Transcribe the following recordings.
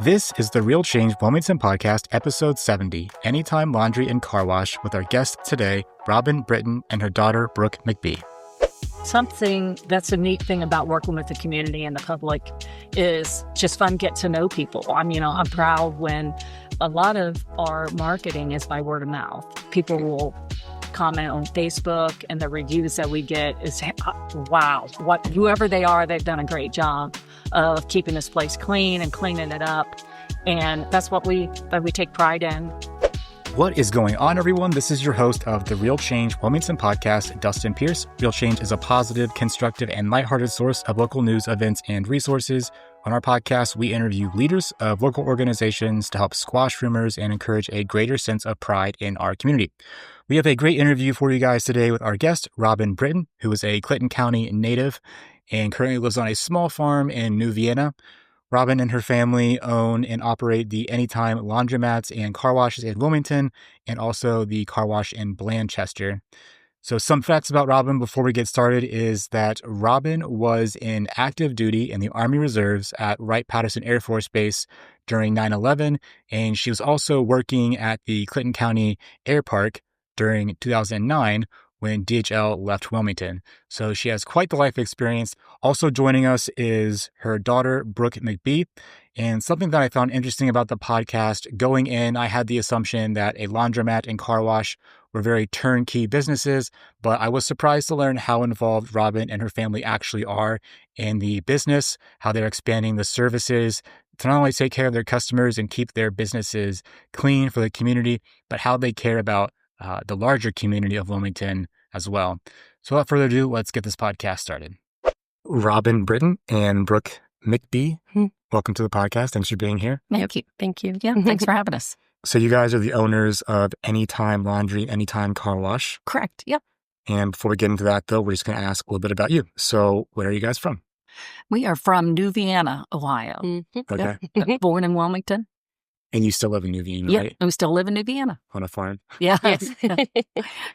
This is the Real Change Wilmington Podcast, episode 70, Anytime Laundry and Car Wash, with our guest today, Robin Britton and her daughter, Brook McBee. Something that's a neat thing about working with the community and the public is just fun get to know people. I'm proud when a lot of our marketing is by word of mouth. People will comment on Facebook, and the reviews that we get is, wow, whoever they are, they've done a great job of keeping this place clean and cleaning it up. And that's what we take pride in. What is going on, everyone? This is your host of the Real Change Wilmington Podcast, Dustin Pierce. Real Change is a positive, constructive, and lighthearted source of local news, events, and resources. On our podcast, we interview leaders of local organizations to help squash rumors and encourage a greater sense of pride in our community. We have a great interview for you guys today with our guest, Robin Britton, who is a Clinton County native and currently lives on a small farm in New Vienna. Robin and her family own and operate the Anytime laundromats and car washes in Wilmington, and also the car wash in Blanchester. So some facts about Robin before we get started is that Robin was in active duty in the Army Reserves at Wright-Patterson Air Force Base during 9/11, and she was also working at the Clinton County Air Park during 2009 when DHL left Wilmington. So she has quite the life experience. Also joining us is her daughter, Brook McBee. And something that I found interesting about the podcast, going in, I had the assumption that a laundromat and car wash were very turnkey businesses, but I was surprised to learn how involved Robin and her family actually are in the business, how they're expanding the services to not only take care of their customers and keep their businesses clean for the community, but how they care about the larger community of Wilmington as well. So without further ado, let's get this podcast started. Robin Britton and Brook McBee, welcome to the podcast. Thanks for being here. Thank you. Yeah, thanks for having us. So you guys are the owners of Anytime Laundry, Anytime Car Wash. Correct. Yep. And before we get into that, though, we're just going to ask a little bit about you. So where are you guys from? We are from New Vienna, Ohio. Okay. Yep. Born in Wilmington. And you still live in New Vienna, right? Yeah, we still live in New Vienna. On a farm? Yeah.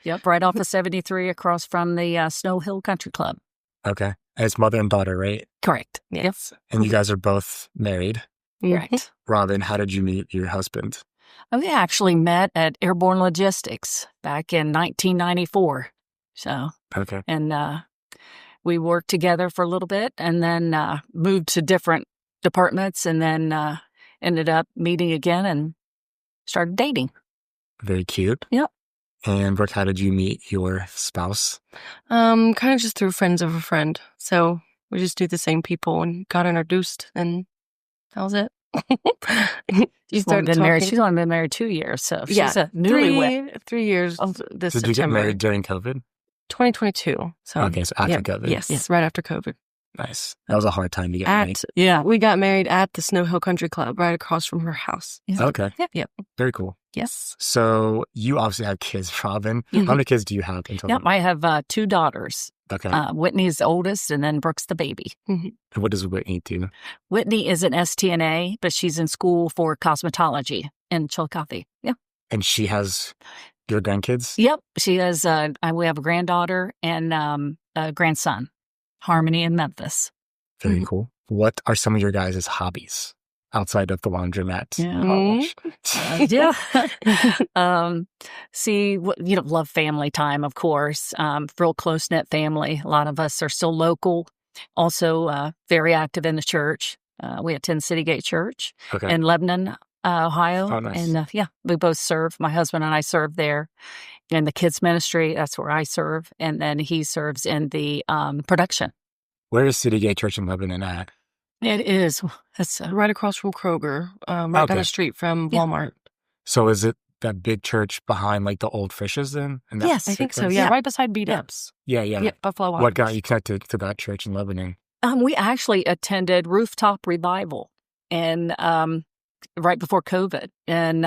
Yep, right off of 73 across from the Snow Hill Country Club. Okay. And it's mother and daughter, right? Correct. Yes. And you guys are both married. Right. Robin, how did you meet your husband? We actually met at Airborne Logistics back in 1994. So, okay. And we worked together for a little bit and then moved to different departments and then ended up meeting again and started dating. Very cute. Yep. And Brooke, how did you meet your spouse? Kind of just through friends of a friend. So we just knew the same people and got introduced, and that was it. She's only been married 2 years, so she's a newlywed. 3 years this Did September. you get married during COVID? 2022. So okay, so after COVID. Yes, right after COVID. Nice. That was a hard time to get married. Yeah. We got married at the Snow Hill Country Club right across from her house. Yeah. Okay. Yep. Very cool. Yes. So you obviously have kids, Robin. How many kids do you have in total? Yep, I have 2 daughters. Okay. Whitney's the oldest, and then Brooke's the baby. And what does Whitney do? Whitney is an STNA, but she's in school for cosmetology in Chillicothe. Yeah. And she has your grandkids? Yep. She has, we have a granddaughter and a grandson, Harmony in Memphis. Very cool. What are some of your guys' hobbies outside of the laundromat? Love family time, of course. Real close-knit family. A lot of us are still local. Also, very active in the church. We attend City Gate Church in Lebanon, Ohio. Oh, nice. And we both serve. My husband and I serve there. In the kids ministry, that's where I serve. And then he serves in the production. Where is City Gate Church in Lebanon at? It is. It's right across from Kroger, right down the street from Walmart. So is it that big church behind like the old Fishes then? Yes, I think so. Yeah, right beside B-Dubs. Yeah. Buffalo Wild What got you connected to that church in Lebanon? We actually attended Rooftop Revival and right before COVID. And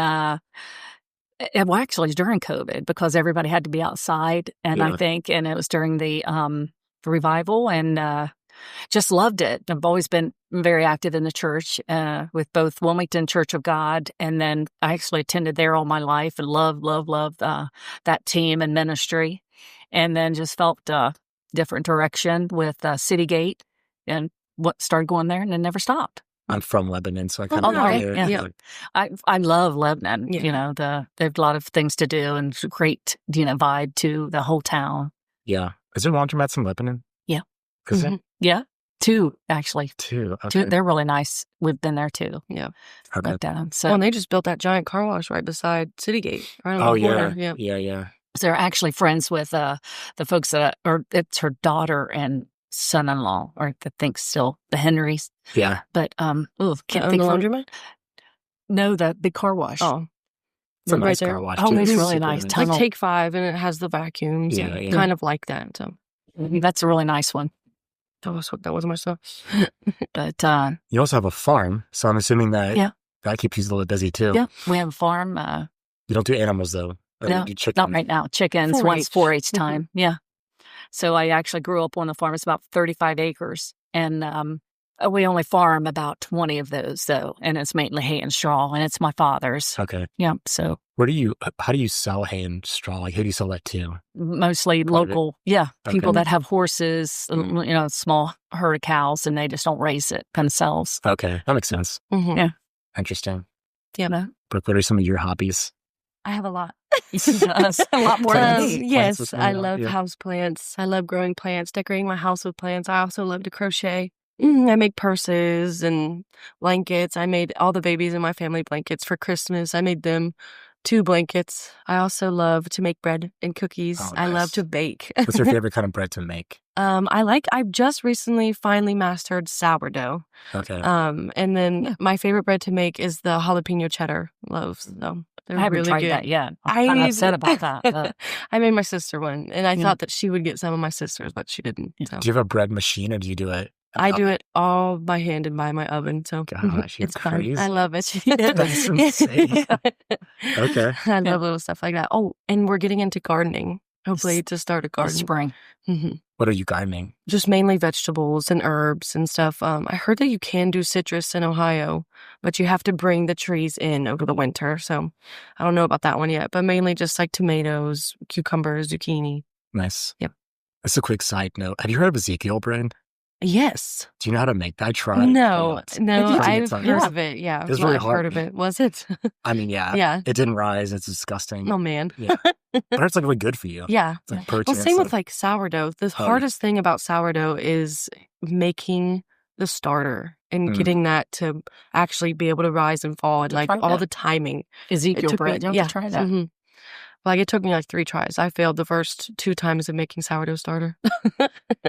actually during COVID because everybody had to be outside. And I think, and it was during the revival and just loved it. I've always been very active in the church with both Wilmington Church of God, and then I actually attended there all my life and loved that team and ministry, and then just felt a different direction with City Gate and started going there and then never stopped. I'm from Lebanon, so I kind Oh, of okay. hear Yeah. I love Lebanon. Yeah. You know, they have a lot of things to do and it's a great, vibe to the whole town. Yeah. Is there laundromats in Lebanon? Yeah. Is Mhm. it? Yeah. Two, actually. Two. Two. Okay. They're really nice. We've been there too. Yeah. Okay. But Well, so and they just built that giant car wash right beside City Gate. Right on Oh, the yeah. corner. Yeah. Yeah. they're actually friends with the folks or it's her daughter and son-in-law, or I think still the Henrys. Yeah. But can't The think of laundromat? no, the big car wash. Oh, It's a right nice there. car wash, Oh, too. it's really super nice. Like Tunnel. Take 5, and it has the vacuums. Yeah, and yeah. kind of like that. So That's a really nice one. that was my stuff. But You also have a farm, so I'm assuming that Yeah. that keeps you a little busy, too. yeah, we have a farm. You don't do animals, though. Or No, you do chickens. Not right now. Chickens 4-H. once 4-H Mhm. time. Yeah. So I actually grew up on the farm. It's about 35 acres, and we only farm about 20 of those, though, and it's mainly hay and straw, and it's my father's. Okay. Yeah. So How do you sell hay and straw? Like, who do you sell that to? mostly Part of it? local, people Okay. that have horses, small herd of cows, and they just don't raise it themselves. Okay. That makes sense. Mhm. Yeah. Interesting. You know, Brooke, what are some of your hobbies? I have a lot. That's a lot more than Plants. me. Plants Yes, with I me, love yeah. house plants. I love growing plants, decorating my house with plants. I also love to crochet. I make purses and blankets. I made all the babies in my family blankets for Christmas. I made them 2 blankets. I also love to make bread and cookies. Oh, I love nice. to bake. What's your favorite kind of bread to make? I've just recently finally mastered sourdough. Okay. And then Yeah. my favorite bread to make is the jalapeno cheddar loaves. So they're I haven't really tried good. that yet. I I'm need- upset about that. But I made my sister one, and I Yeah. thought that she would get some of my sister's, but she didn't. So Do you have a bread machine, or do you do it? I do it all by hand and by my oven. So Gosh, you're it's fun. crazy. I love it. That's insane. Okay. I love little stuff like that. Oh, and we're getting into gardening. Hopefully to start a this garden. spring. Mhm. What are you gardening? Just mainly vegetables and herbs and stuff. I heard that you can do citrus in Ohio, but you have to bring the trees in over the winter. So I don't know about that one yet, but mainly just like tomatoes, cucumbers, zucchini. Nice. Yep. That's a quick side note. Have you heard of Ezekiel bread? Yes. Do you know how to make that? I tried. No, once. no, It's I've on- heard of it. Yeah. It's well, really I've hard. heard of it. Was it? I mean, yeah. Yeah. It didn't rise. It's disgusting. Oh, man. Yeah. But it's like really good for you. Yeah. It's like Well, protein. and same with stuff. like sourdough. The yeah. hardest thing about sourdough is making the starter and Mm. getting that to actually be able to rise and fall and like Try all that. the timing. Ezekiel took me- bread. You have yeah. to try that. Mhm. Like it took me like 3 tries. I failed the first 2 times of making sourdough starter.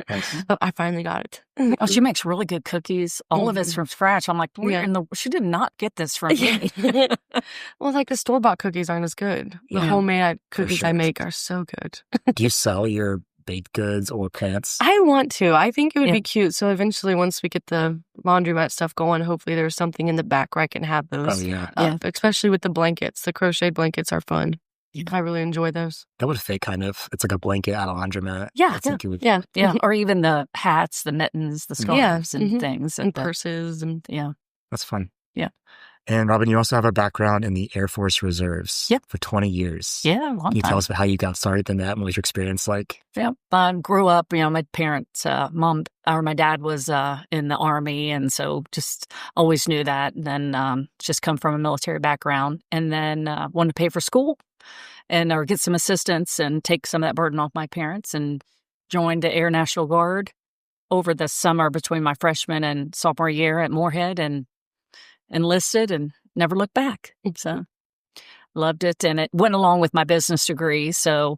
Nice. But I finally got it. Oh, she makes really good cookies. All of it's from scratch. I'm like, where Yeah. in the? She did not get this from me. Well, like the store-bought cookies aren't as good. The Yeah. homemade cookies I sure. make are so good. Do you sell your baked goods or plants? I want to. I think it would Yeah. be cute. So eventually, once we get the laundromat stuff going, hopefully there's something in the back where I can have Oh, those. yeah. up, especially with the blankets. The crocheted blankets are fun. Yeah. I really enjoy those. That would fit kind of. It's like a blanket at a laundromat. Yeah, I think it would. Yeah. Yeah, or even the hats, the mittens, the Yeah, scarves, and mhm. things. And that- purses and Yeah. That's fun. Yeah. And Robin, you also have a background in the Air Force Reserves. Yep. For 20 years. Yeah, a long Can you time. tell us about how you got started in that and what was your experience like? Yeah, I grew up, my parents, my dad was in the Army, and so just always knew that. And then just come from a military background, and then wanted to pay for school or get some assistance and take some of that burden off my parents, and joined the Air National Guard over the summer between my freshman and sophomore year at Moorhead, and enlisted and never looked back. So loved it, and it went along with my business degree. So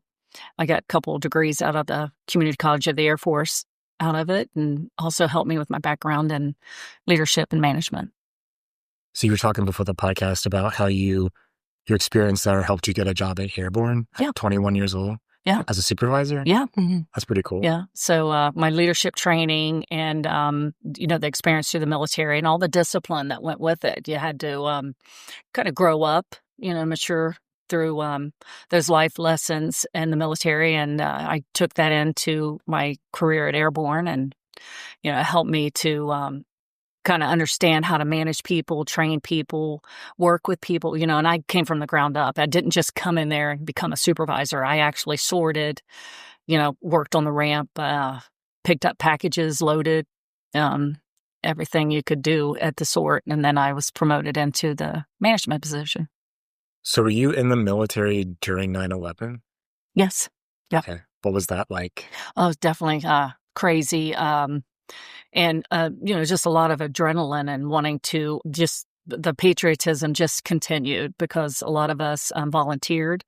I got a couple of degrees out of the Community College of the Air Force out of it, and also helped me with my background in leadership and management. So you were talking before the podcast about how your experience there helped you get a job at Airborne Yeah. at 21 years old. Yeah. As a supervisor? Yeah. Mhm. That's pretty cool. Yeah. So my leadership training and, the experience through the military and all the discipline that went with it. You had to kind of grow up, mature through those life lessons in the military. And I took that into my career at Airborne, and, it helped me to kind of understand how to manage people, train people, work with people, and I came from the ground up. I didn't just come in there and become a supervisor. I actually sorted, worked on the ramp, picked up packages, loaded, everything you could do at the sort. And then I was promoted into the management position. So were you in the military during 9/11? Yes. Yeah. Okay. What was that like? Oh, it was definitely crazy. And, just a lot of adrenaline and wanting to the patriotism just continued because a lot of us volunteered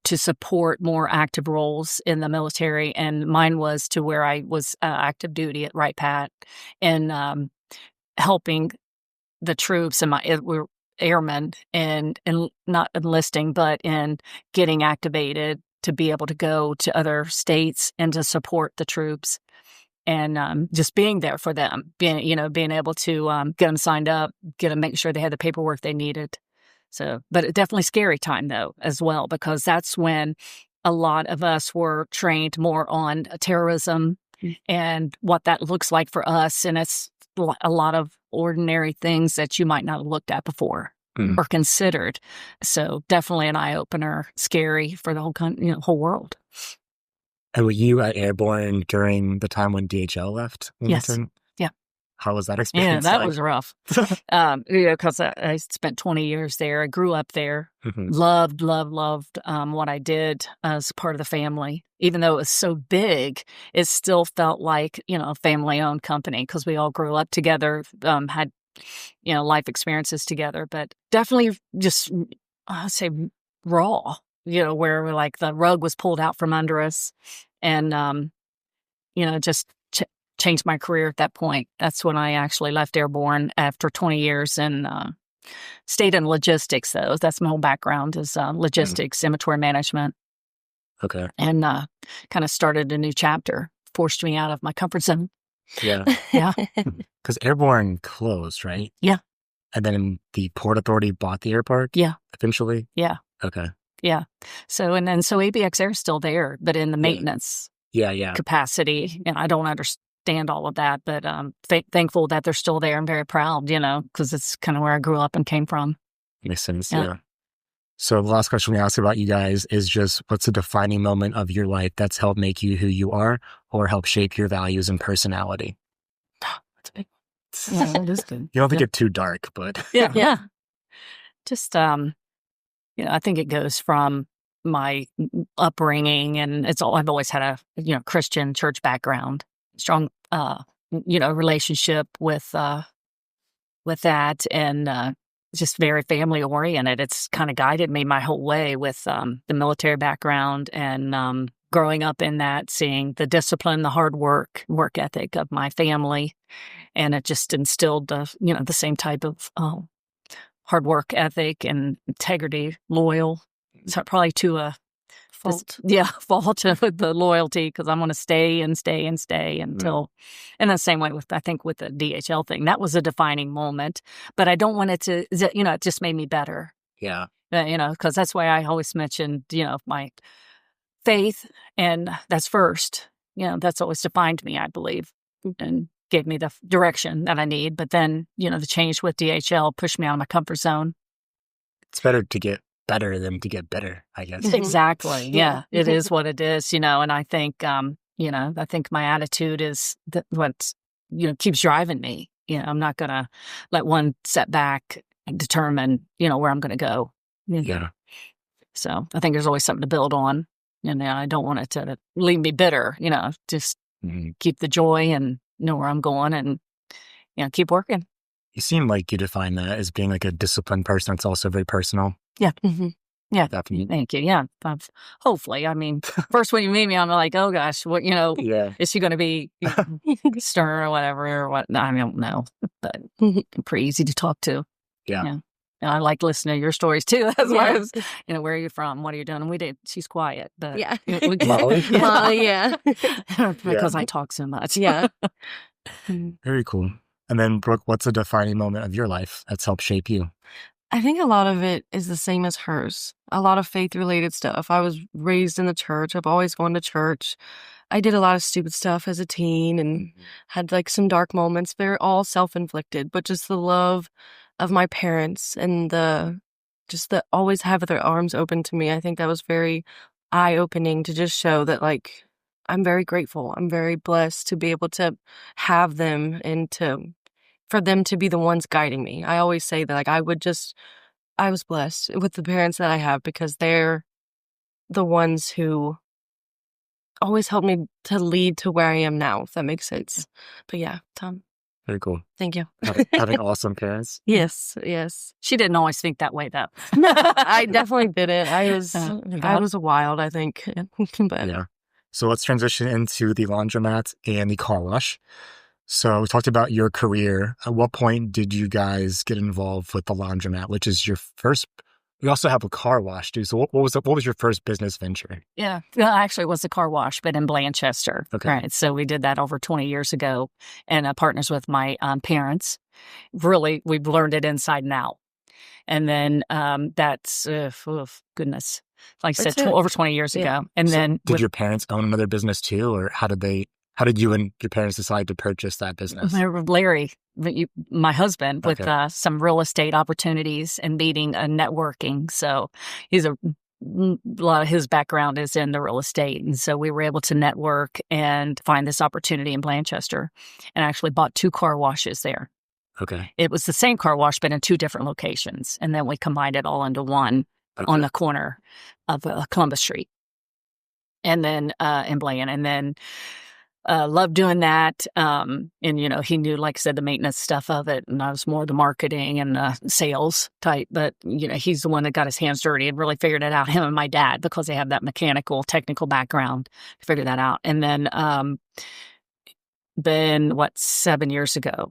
to support more active roles in the military. And mine was to where I was active duty at Wright Pat and helping the troops, and we're airmen, and not enlisting, but in getting activated to be able to go to other states and to support the troops. And just being there for them, being able to get them signed up, make sure they had the paperwork they needed. So, but it definitely scary time though as well, because that's when a lot of us were trained more on terrorism and what that looks like for us, and it's a lot of ordinary things that you might not have looked at before or considered. So, definitely an eye opener, scary for the whole world. And were you at Airborne during the time when DHL left Wilmington? Yes. Yeah. How was that experience? Yeah, that was rough. Because I spent 20 years there. I grew up there. Loved what I did as part of the family. Even though it was so big, it still felt like, a family-owned company because we all grew up together, had, life experiences together. But definitely just, I'd say, raw. Where we're like the rug was pulled out from under us and, just changed my career at that point. That's when I actually left Airborne after 20 years and stayed in logistics, though. That's my whole background is logistics, inventory management. Okay. And kind of started a new chapter, forced me out of my comfort zone. Yeah. Yeah. Because Airborne closed, right? Yeah. And then the Port Authority bought the airport? Yeah. Eventually? Yeah. Okay. Yeah. So ABX Air is still there, but in the maintenance capacity. And I don't understand all of that, but thankful that they're still there. I'm very proud, because it's kind of where I grew up and came from. Makes sense. Yeah. So the last question we ask about you guys is just what's a defining moment of your life that's helped make you who you are or help shape your values and personality? That's a big one. Yeah, that is good. You don't have to get too dark, but. Yeah. Just, I think it goes from my upbringing, and I've always had a Christian church background, strong relationship with that, and just very family oriented. It's kind of guided me my whole way with the military background and growing up in that, seeing the discipline, the hard work ethic of my family, and it just instilled the same type of hard work ethic and integrity, loyal. So probably to a fault. Fault with the loyalty, because I'm going to stay and stay and stay until, and the same way with the DHL thing. That was a defining moment, but I don't want it to, it just made me better. Yeah. Because that's why I always mentioned, my faith, and that's first. That's always defined me, I believe, and gave me the direction that I need. But then, the change with DHL pushed me out of my comfort zone. It's better to get better than to get better, I guess. Exactly. Yeah. It is what it is, and I think, I think my attitude is that what, keeps driving me. I'm not going to let one setback determine, where I'm going to go. Yeah. So I think there's always something to build on. And I don't want it to leave me bitter, just keep the joy and know where I'm going and, keep working. You seem like you define that as being like a disciplined person. It's also very personal. Yeah. Yeah. Definitely. Thank you. Yeah. Hopefully. I mean, first when you meet me, I'm like, oh gosh, what, is she going to be stern or whatever or what? I don't know, but pretty easy to talk to. Yeah. And I like listening to your stories too. That's why I was, where are you from? What are you doing? And she's quiet, but Molly? Molly, yeah. Because I talk so much. Yeah. Very cool. And then Brooke, what's a defining moment of your life that's helped shape you? I think a lot of it is the same as hers. A lot of faith-related stuff. I was raised in the church. I've always gone to church. I did a lot of stupid stuff as a teen and had like some dark moments. They're all self-inflicted, but just the love of my parents and the always have their arms open to me. I think that was very eye-opening to just show that like I'm very grateful. I'm very blessed to be able to have them and to for them to be the ones guiding me. I always say that, like, I was blessed with the parents that I have because they're the ones who always helped me to lead to where I am now, if that makes sense. But yeah, Tom. Very cool. Thank you. Having awesome parents. Yes. She didn't always think that way, though. I definitely didn't. I was wild, I think. But Yeah. So let's transition into the laundromat and the car wash. So we talked about your career. At what point did you guys get involved with the laundromat, which is your first? We also have a car wash too. So what was your first business venture? Yeah. Well, actually, it was a car wash, but in Blanchester. Okay. Right. So we did that over 20 years ago, and partners with my parents. Really, we've learned it inside and out. And then that's goodness, like I said, over 20 years ago. And so then did your parents own another business too, or how did you and your parents decide to purchase that business? Larry, my husband, with some real estate opportunities and meeting and networking. So he's a lot of his background is in the real estate. And so we were able to network and find this opportunity in Blanchester and actually bought 2 car washes there. Okay. It was the same car wash, but in 2 different locations. And then we combined it all into one on the corner of Columbus Street. And then in Blaine. And then loved doing that. And, he knew, like I said, the maintenance stuff of it. And I was more the marketing and sales type. But, he's the one that got his hands dirty and really figured it out, him and my dad, because they have that mechanical, technical background to figure that out. And then 7 years ago,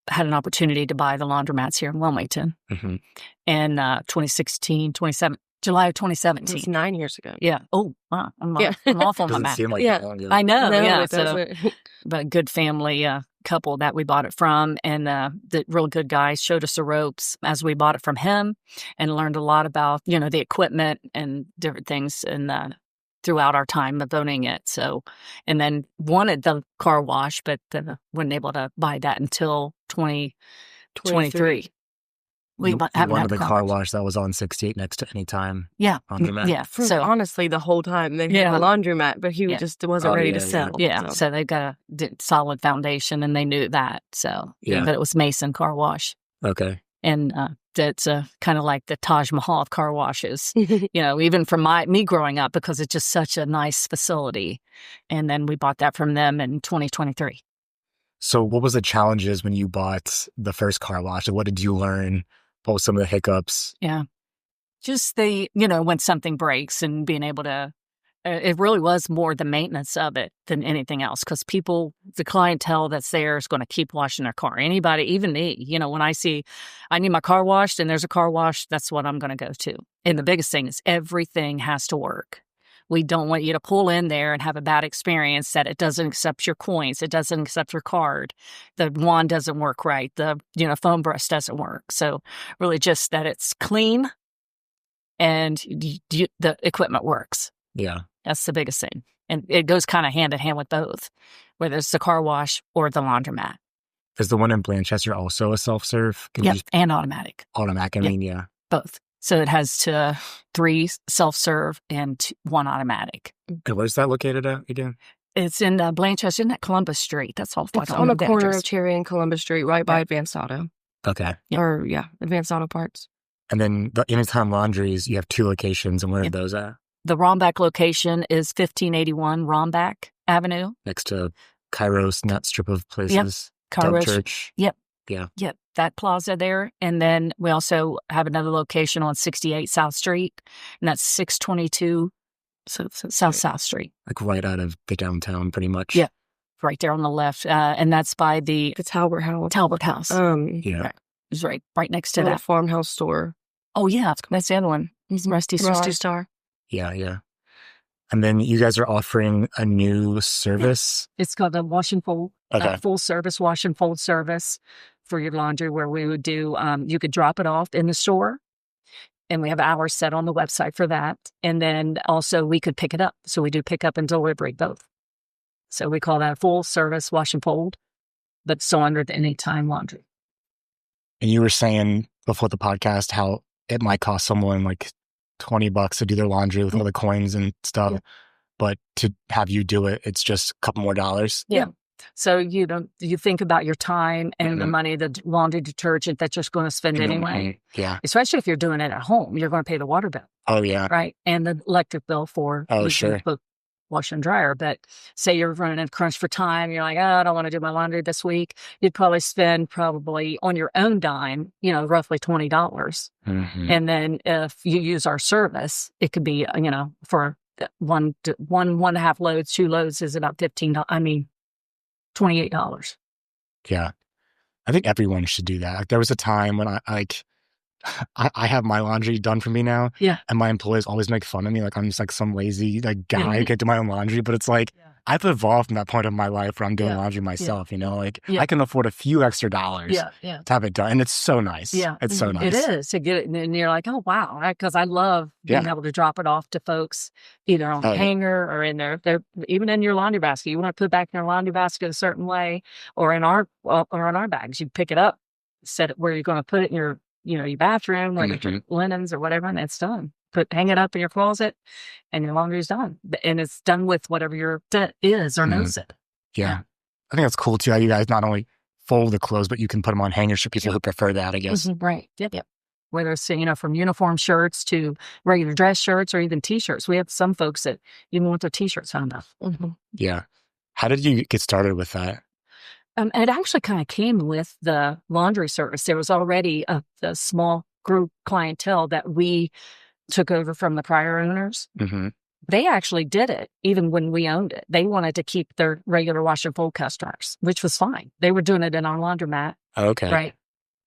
had an opportunity to buy the laundromats here in Wilmington. Mm-hmm. In July of 2017. It's 9 years ago. Yeah. Oh, wow. I'm off on my math. Seem like Yeah. I know. No, yeah. it doesn't. But a good family couple that we bought it from, and the real good guys showed us the ropes as we bought it from him, and learned a lot about the equipment and different things and throughout our time of owning it. So, and then wanted the car wash, but wasn't able to buy that until 2023. We wanted the car wash that was on 68 next to Anytime. Yeah. Laundromat. Yeah. So honestly, the whole time they had a laundromat, but he just wasn't ready to sell. Yeah. So they've got a solid foundation, and they knew that. So, but it was Mason Car Wash. Okay. And that's kind of like the Taj Mahal of car washes, even from me growing up, because it's just such a nice facility. And then we bought that from them in 2023. So what was the challenges when you bought the first car wash? What did you learn? What were some of the hiccups? Yeah. Just when something breaks and being able to, it really was more the maintenance of it than anything else, because the clientele that's there is going to keep washing their car. Anybody, even me, when I see I need my car washed and there's a car wash, that's what I'm going to go to. And the biggest thing is everything has to work. We don't want you to pull in there and have a bad experience that it doesn't accept your coins, it doesn't accept your card, the wand doesn't work right, the foam brush doesn't work. So really just that it's clean and the equipment works. Yeah. That's the biggest thing. And it goes kind of hand in hand with both, whether it's the car wash or the laundromat. Is the one in Blanchester also a self-serve? Yep, and automatic. Automatic, yeah. Both. So it has 3 self-serve and 1 automatic. And where's that located at again? It's in Blanchester, isn't that Columbus Street? That's all. It's on the corner of Cherry and Columbus Street, right by Advanced Auto. Okay. Or, Advanced Auto Parts. And then the Anytime Laundries, you have 2 locations, and where are those at? The Rombach location is 1581 Rombach Avenue. Next to Kairos, that strip of places. Yep. Kairos. Church. Yep. Yeah. Yep. That plaza there. And then we also have another location on 68 South Street, and that's 622 South Street. Like right out of the downtown, pretty much. Yeah. Right there on the left. And that's by the Talbert House. Talbert House. Yeah. Right. It's right next to that farmhouse store. Oh, yeah. That's the other one. Rusty Star. Yeah. And then you guys are offering a new service. It's called the wash and fold, full service wash and fold service for your laundry, where we would do, you could drop it off in the store, and we have hours set on the website for that. And then also we could pick it up. So we do pick up and delivery both. So we call that a full service wash and fold, but so under the Anytime Laundry. And you were saying before the podcast how it might cost someone like $20 to do their laundry with all the coins and stuff. Yeah. But to have you do it, it's just a couple more dollars. Yeah. So you think about your time and the money, the laundry detergent that you're going to spend anyway. Yeah. Especially if you're doing it at home, you're going to pay the water bill. Oh, yeah. Right. And the electric bill for both wash and dryer. But say you're running a crunch for time, you're like, oh, I don't want to do my laundry this week. You'd probably spend on your own dime, roughly $20. And then if you use our service, it could be, for one and a half loads, 2 loads is about $28. Yeah. I think everyone should do that. Like, there was a time when I have my laundry done for me now. Yeah. And my employees always make fun of me. Like, I'm just like some lazy guy who can't do my own laundry. But it's like, I've evolved from that point of my life where I'm doing laundry myself, I can afford a few extra dollars to have it done. And it's so nice. Yeah. It's so nice. It is to get it. And you're like, oh, wow. Because I love being able to drop it off to folks either on a hanger or in they're even in your laundry basket. You want to put it back in your laundry basket a certain way or in our bags. You pick it up, set it where you're going to put it in your your bathroom, like your linens or whatever, and it's done. Hang it up in your closet, and your laundry's done. And it's done with whatever your debt is or knows it. Yeah. I think that's cool, too, how you guys not only fold the clothes, but you can put them on hangers for people who prefer that, I guess. Right. Yep. Whether it's, from uniform shirts to regular dress shirts or even T-shirts. We have some folks that even want their T-shirts hung up. Yeah. How did you get started with that? It actually kind of came with the laundry service. There was already a small group clientele that we took over from the prior owners. They actually did it even when we owned it. They wanted to keep their regular wash and fold customers, which was fine. They were doing it in our laundromat. Okay. Right.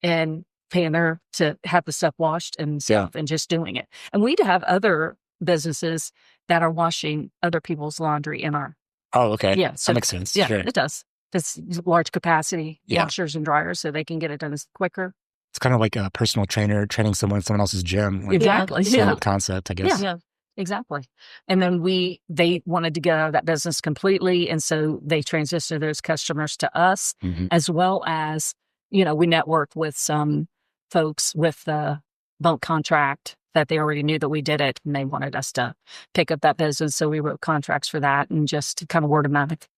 And paying to have the stuff washed and stuff and just doing it. And we have other businesses that are washing other people's laundry in our. Oh, okay. Yeah. So that makes sense. Yeah, sure. It does. It's large capacity washers and dryers so they can get it done quicker. It's kind of like a personal trainer training someone in someone else's gym. Exactly. Same concept, I guess. Yeah, exactly. And then they wanted to get out of that business completely. And so they transitioned those customers to us, as well as, we networked with some folks with the bulk contract that they already knew that we did it. And they wanted us to pick up that business. So we wrote contracts for that and just kind of word of mouth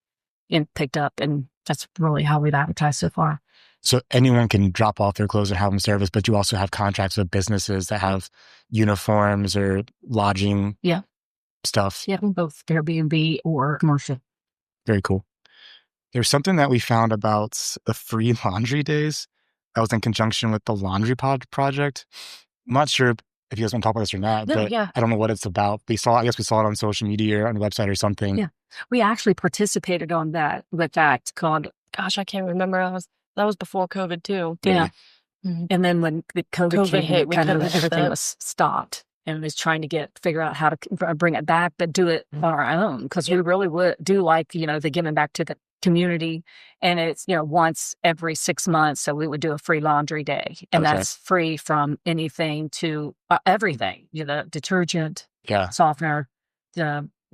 and picked up. And that's really how we've advertised so far. So anyone can drop off their clothes and have them serviced, but you also have contracts with businesses that have uniforms or lodging stuff. Yeah, both Airbnb or commercial. Very cool. There's something that we found about the free laundry days that was in conjunction with the Laundry Pod project. I'm not sure if you guys want to talk about this or not, but I don't know what it's about. I guess we saw it on social media or on the website or something. Yeah. We actually participated on that with that called, gosh, I can't remember. That was before COVID too. Yeah. And then when the COVID came, hit, everything was stopped and was trying to figure out how to bring it back, but do it on our own. Cause we really do like, the giving back to the community. And it's, once every 6 months. So we would do a free laundry day and that's free from anything to everything, detergent, softener,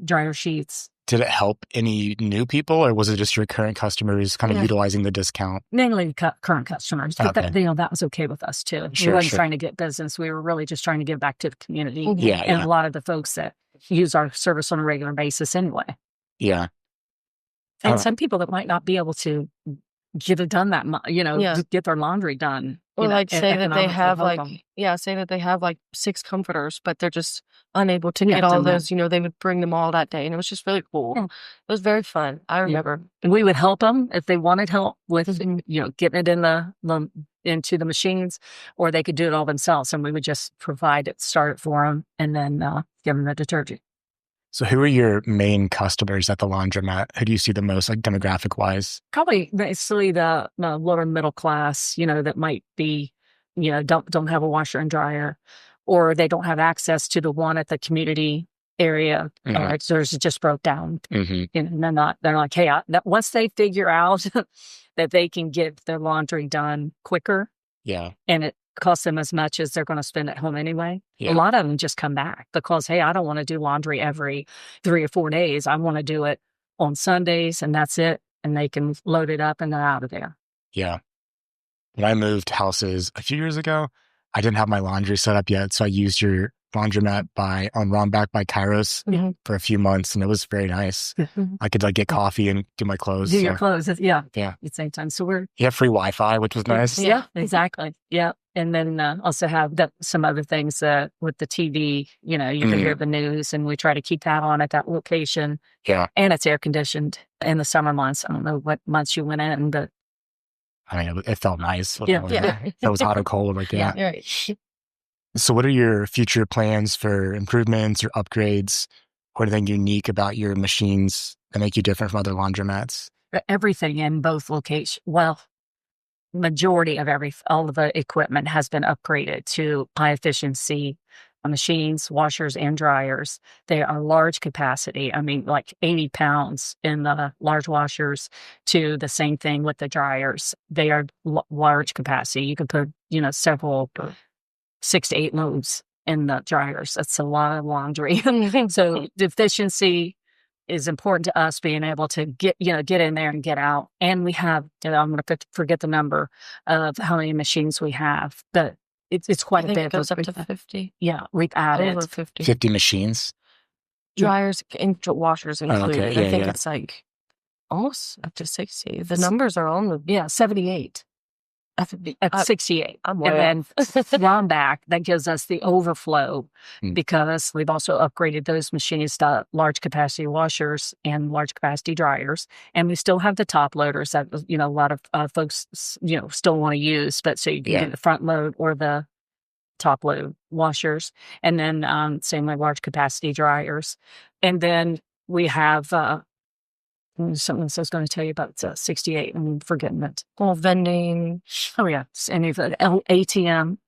dryer sheets. Did it help any new people or was it just your current customers kind of utilizing the discount? Mainly current customers. But that was okay with us too. We wasn't trying to get business. We were really just trying to give back to the community. And a lot of the folks that use our service on a regular basis anyway. Yeah. And some people that might not be able to get it done get their laundry done. Or say that they have 6 comforters, but they're just unable to get all those, they would bring them all that day. And it was just really cool. Yeah. It was very fun. I remember. And we would help them if they wanted help with, getting it into the machines, or they could do it all themselves. And we would just start it for them and then give them the detergent. So who are your main customers at the laundromat? Who do you see the most, demographic wise? Probably basically the lower middle class, that might be, don't have a washer and dryer, or they don't have access to the one at the community area. Theirs just broke down. And they're like, hey, once they figure out that they can get their laundry done quicker. Yeah. And it costs them as much as they're going to spend at home anyway. Yeah. A lot of them just come back because, hey, I don't want to do laundry every 3 or 4 days. I want to do it on Sundays and that's it. And they can load it up and they're out of there. Yeah. When I moved houses a few years ago, I didn't have my laundry set up yet. So I used your laundromat on Rombach by Kairos for a few months, and it was very nice. I could like get coffee and do my clothes. Do your clothes, yeah. Yeah. At the same time. So we're You have free Wi-Fi, which was nice. Yeah, exactly. Yeah. And then also have some other things with the TV, you can hear the news, and we try to keep that on at that location. Yeah. And it's air conditioned in the summer months. I don't know what months you went in, but I mean, it felt nice. Yeah. If it was hot or cold like that. Yeah, right. So what are your future plans for improvements or upgrades or anything unique about your machines that make you different from other laundromats? Everything in both locations. Well, majority of all of the equipment has been upgraded to high efficiency machines, washers, and dryers. They are large capacity. I mean, like 80 pounds in the large washers to the same thing with the dryers. They are large capacity. You can put, several 6 to 8 loads in the dryers. That's a lot of laundry. So the efficiency is important to us, being able to get in there and get out. And we have, I'm going to forget the number of how many machines we have, but it's quite a bit. It goes up to 50. Yeah, we've added over 50. 50 machines? Dryers and washers included. okay. I think it's like almost up to 60. The numbers are on the 78. At 68. I'm and then from back, that gives us the overflow because we've also upgraded those machines to large capacity washers and large capacity dryers. And we still have the top loaders that, a lot of folks, still want to use. But so you can get the front load or the top load washers. And then same like large capacity dryers. And then we have something else I was going to tell you about 68. I'm forgetting it. well, vending. Oh, yeah. And you've got ATM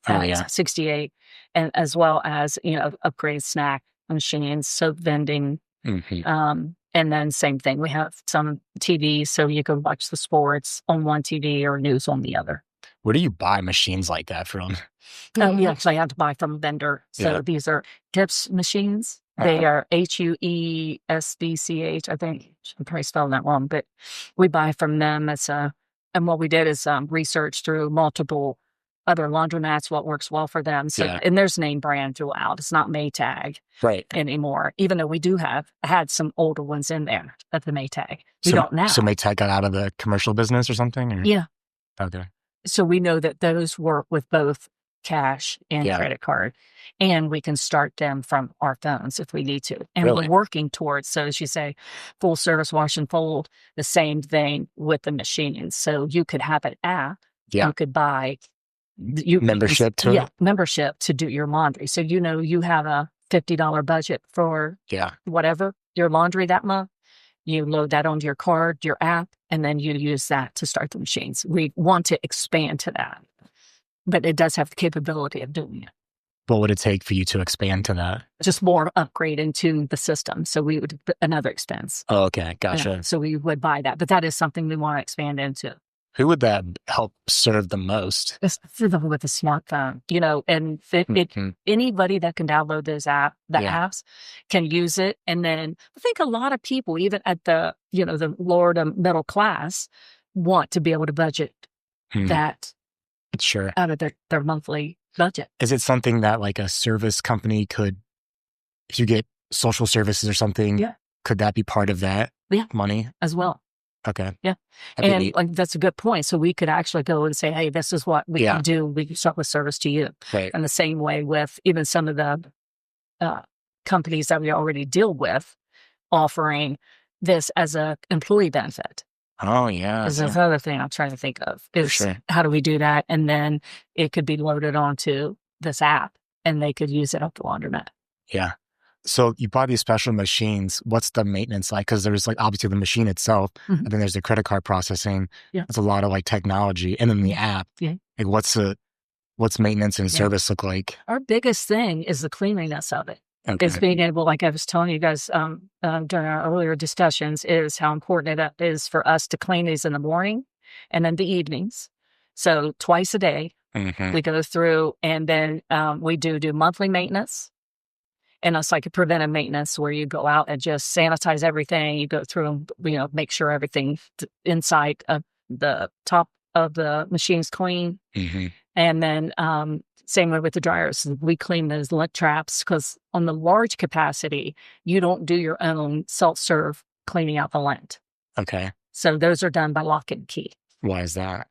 at 68, and as well as, upgrade snack machines, soap vending. And then same thing. We have some TVs, so you can watch the sports on one TV or news on the other. Where do you buy machines like that from? You actually have to buy from a vendor. So these are TIPS machines. They are HUESBCH, I think. I'm probably spelling that wrong, but we buy from them. And what we did is research through multiple other laundromats, what works well for them. So, and there's name brand throughout. It's not Maytag anymore, even though we do had some older ones in there at the Maytag. We don't now. So Maytag got out of the commercial business or something? Or? Yeah. Okay. So we know that those work with both cash and credit card, and we can start them from our phones if we need to. And we're working towards, so as you say, full service wash and fold, the same thing with the machines. So you could have an app. You could buy membership to it? Membership to do your laundry. So you have a $50 budget for whatever your laundry that month. You load that onto your card, your app, and then you use that to start the machines. We want to expand to that, but it does have the capability of doing it. What would it take for you to expand to that? Just more upgrade into the system. So we would, another expense. Oh, okay. Gotcha. So we would buy that, but that is something we want to expand into. Who would that help serve the most? With a smartphone, and anybody that can download those apps can use it. And then I think a lot of people, even at the lower to middle class, want to be able to budget that out of their monthly budget. Is it something that like a service company could, if you get social services or something, could that be part of that money as well? Okay. Yeah. And that's a good point. So we could actually go and say, hey, this is what we can do. We can start with service to you. Right. And the same way with even some of the companies that we already deal with, offering this as a employee benefit. Oh, yeah. Is another thing I'm trying to think of is how do we do that? And then it could be loaded onto this app and they could use it at the laundromat. Yeah. So you buy these special machines. What's the maintenance like? Because there's like obviously the machine itself, and then there's the credit card processing. Yeah. There's a lot of like technology, and then the app. Yeah. Like what's maintenance and service look like? Our biggest thing is the cleanliness of it. Okay. Is being able, like I was telling you guys during our earlier discussions, is how important it is for us to clean these in the morning and in the evenings. So twice a day we go through, and then we do monthly maintenance. And it's like a preventive maintenance where you go out and just sanitize everything. You go through and, make sure everything inside of the top of the machine's clean. And then same way with the dryers. We clean those lint traps because on the large capacity, you don't do your own self-serve cleaning out the lint. Okay. So those are done by lock and key. Why is that?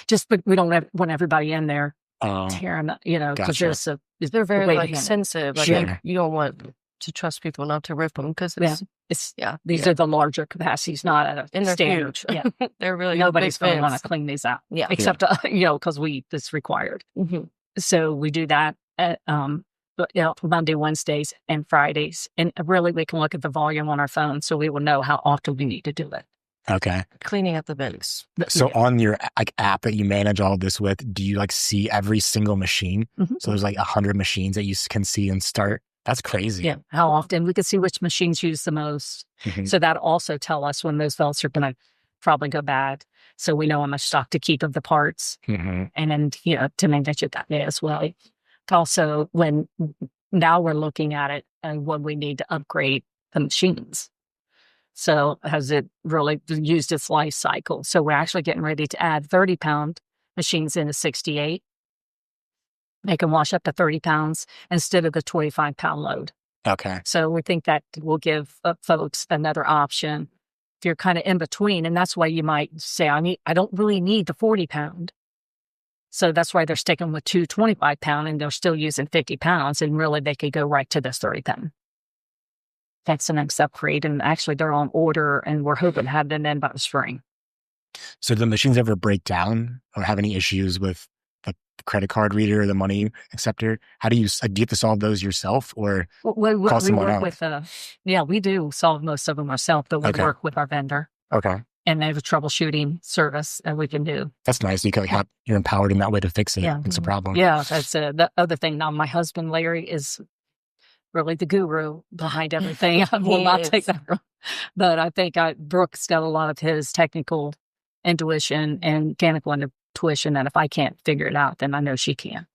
Just we don't want everybody in there Oh, tearing, because gotcha. They're very way to like handle it. sensitive. Like Sure. you don't want to trust people not to rip them because it's These are the larger capacities, not at a and they're standard. huge. Yeah. They're really Nobody's big going to want fans. to clean these out. Yeah. Except, because it's required. Mm-hmm. So we do that at, Monday, Wednesdays, and Fridays. And really, we can look at the volume on our phone so we will know how often we need to do it. Okay. Cleaning up the bins. So on your app that you manage all of this with, do you see every single machine? Mm-hmm. So there's 100 machines that you can see and start. That's crazy. Yeah. How often we can see which machines use the most. Mhm. So that also tell us when those belts are going to probably go bad. So we know how much stock to keep of the parts. Mhm. And then, to manage it that way as well. Also, now we're looking at it and when we need to upgrade the machines. So has it really used its life cycle? So we're actually getting ready to add 30-pound machines into 68. They can wash up to 30 pounds instead of the 25-pound load. Okay. So we think that will give folks another option. If you're kind of in between, and that's why you might say, I don't really need the 40-pound. So that's why they're sticking with 2 25-pound and they're still using 50 pounds. And really, they could go right to this 30-pound. That's the next upgrade. And actually, they're on order and we're hoping to have them in by the spring. So do the machines ever break down or have any issues with the credit card reader or the money acceptor? How do you have to solve those yourself or call someone out? We do solve most of them ourselves, but we work with our vendor. Okay. And they have a troubleshooting service that we can do. That's nice. You can you're empowered in that way to fix it. Yeah. It's a problem. Yeah, that's the other thing. Now, my husband, Larry, is really the guru behind everything. I will not take that wrong. But I think Brook's got a lot of his technical intuition and mechanical intuition that if I can't figure it out, then I know she can.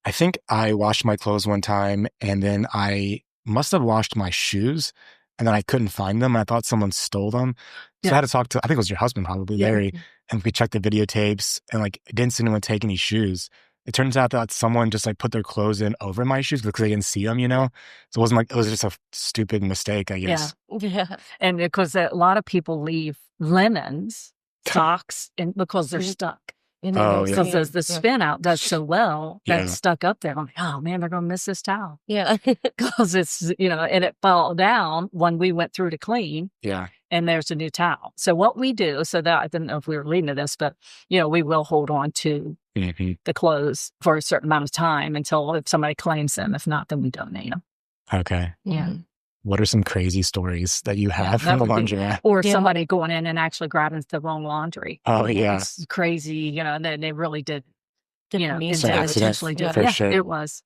I think I washed my clothes one time and then I must have washed my shoes and then I couldn't find them. I thought someone stole them. So I had to talk to, I think it was your husband probably, Larry, and we checked the videotapes and it didn't see anyone take any shoes. It turns out that someone just put their clothes in over my shoes because they didn't see them, So it wasn't it was just a stupid mistake, I guess. Yeah. And because a lot of people leave linens, socks, and because they're stuck. Because the spin out does so well that it's stuck up there. I'm like, oh man, they're going to miss this towel. Yeah. Because it's, and it fell down when we went through to clean. Yeah. And there's a new towel. So what we do, that I didn't know if we were leading to this, but, we will hold on to the clothes for a certain amount of time until if somebody claims them. If not, then we donate them. Okay. Yeah. What are some crazy stories that you have from the laundromat? Or somebody going in and actually grabbing the wrong laundry. Oh, yeah. It's crazy, and then they really did, intentionally did. For sure. It was.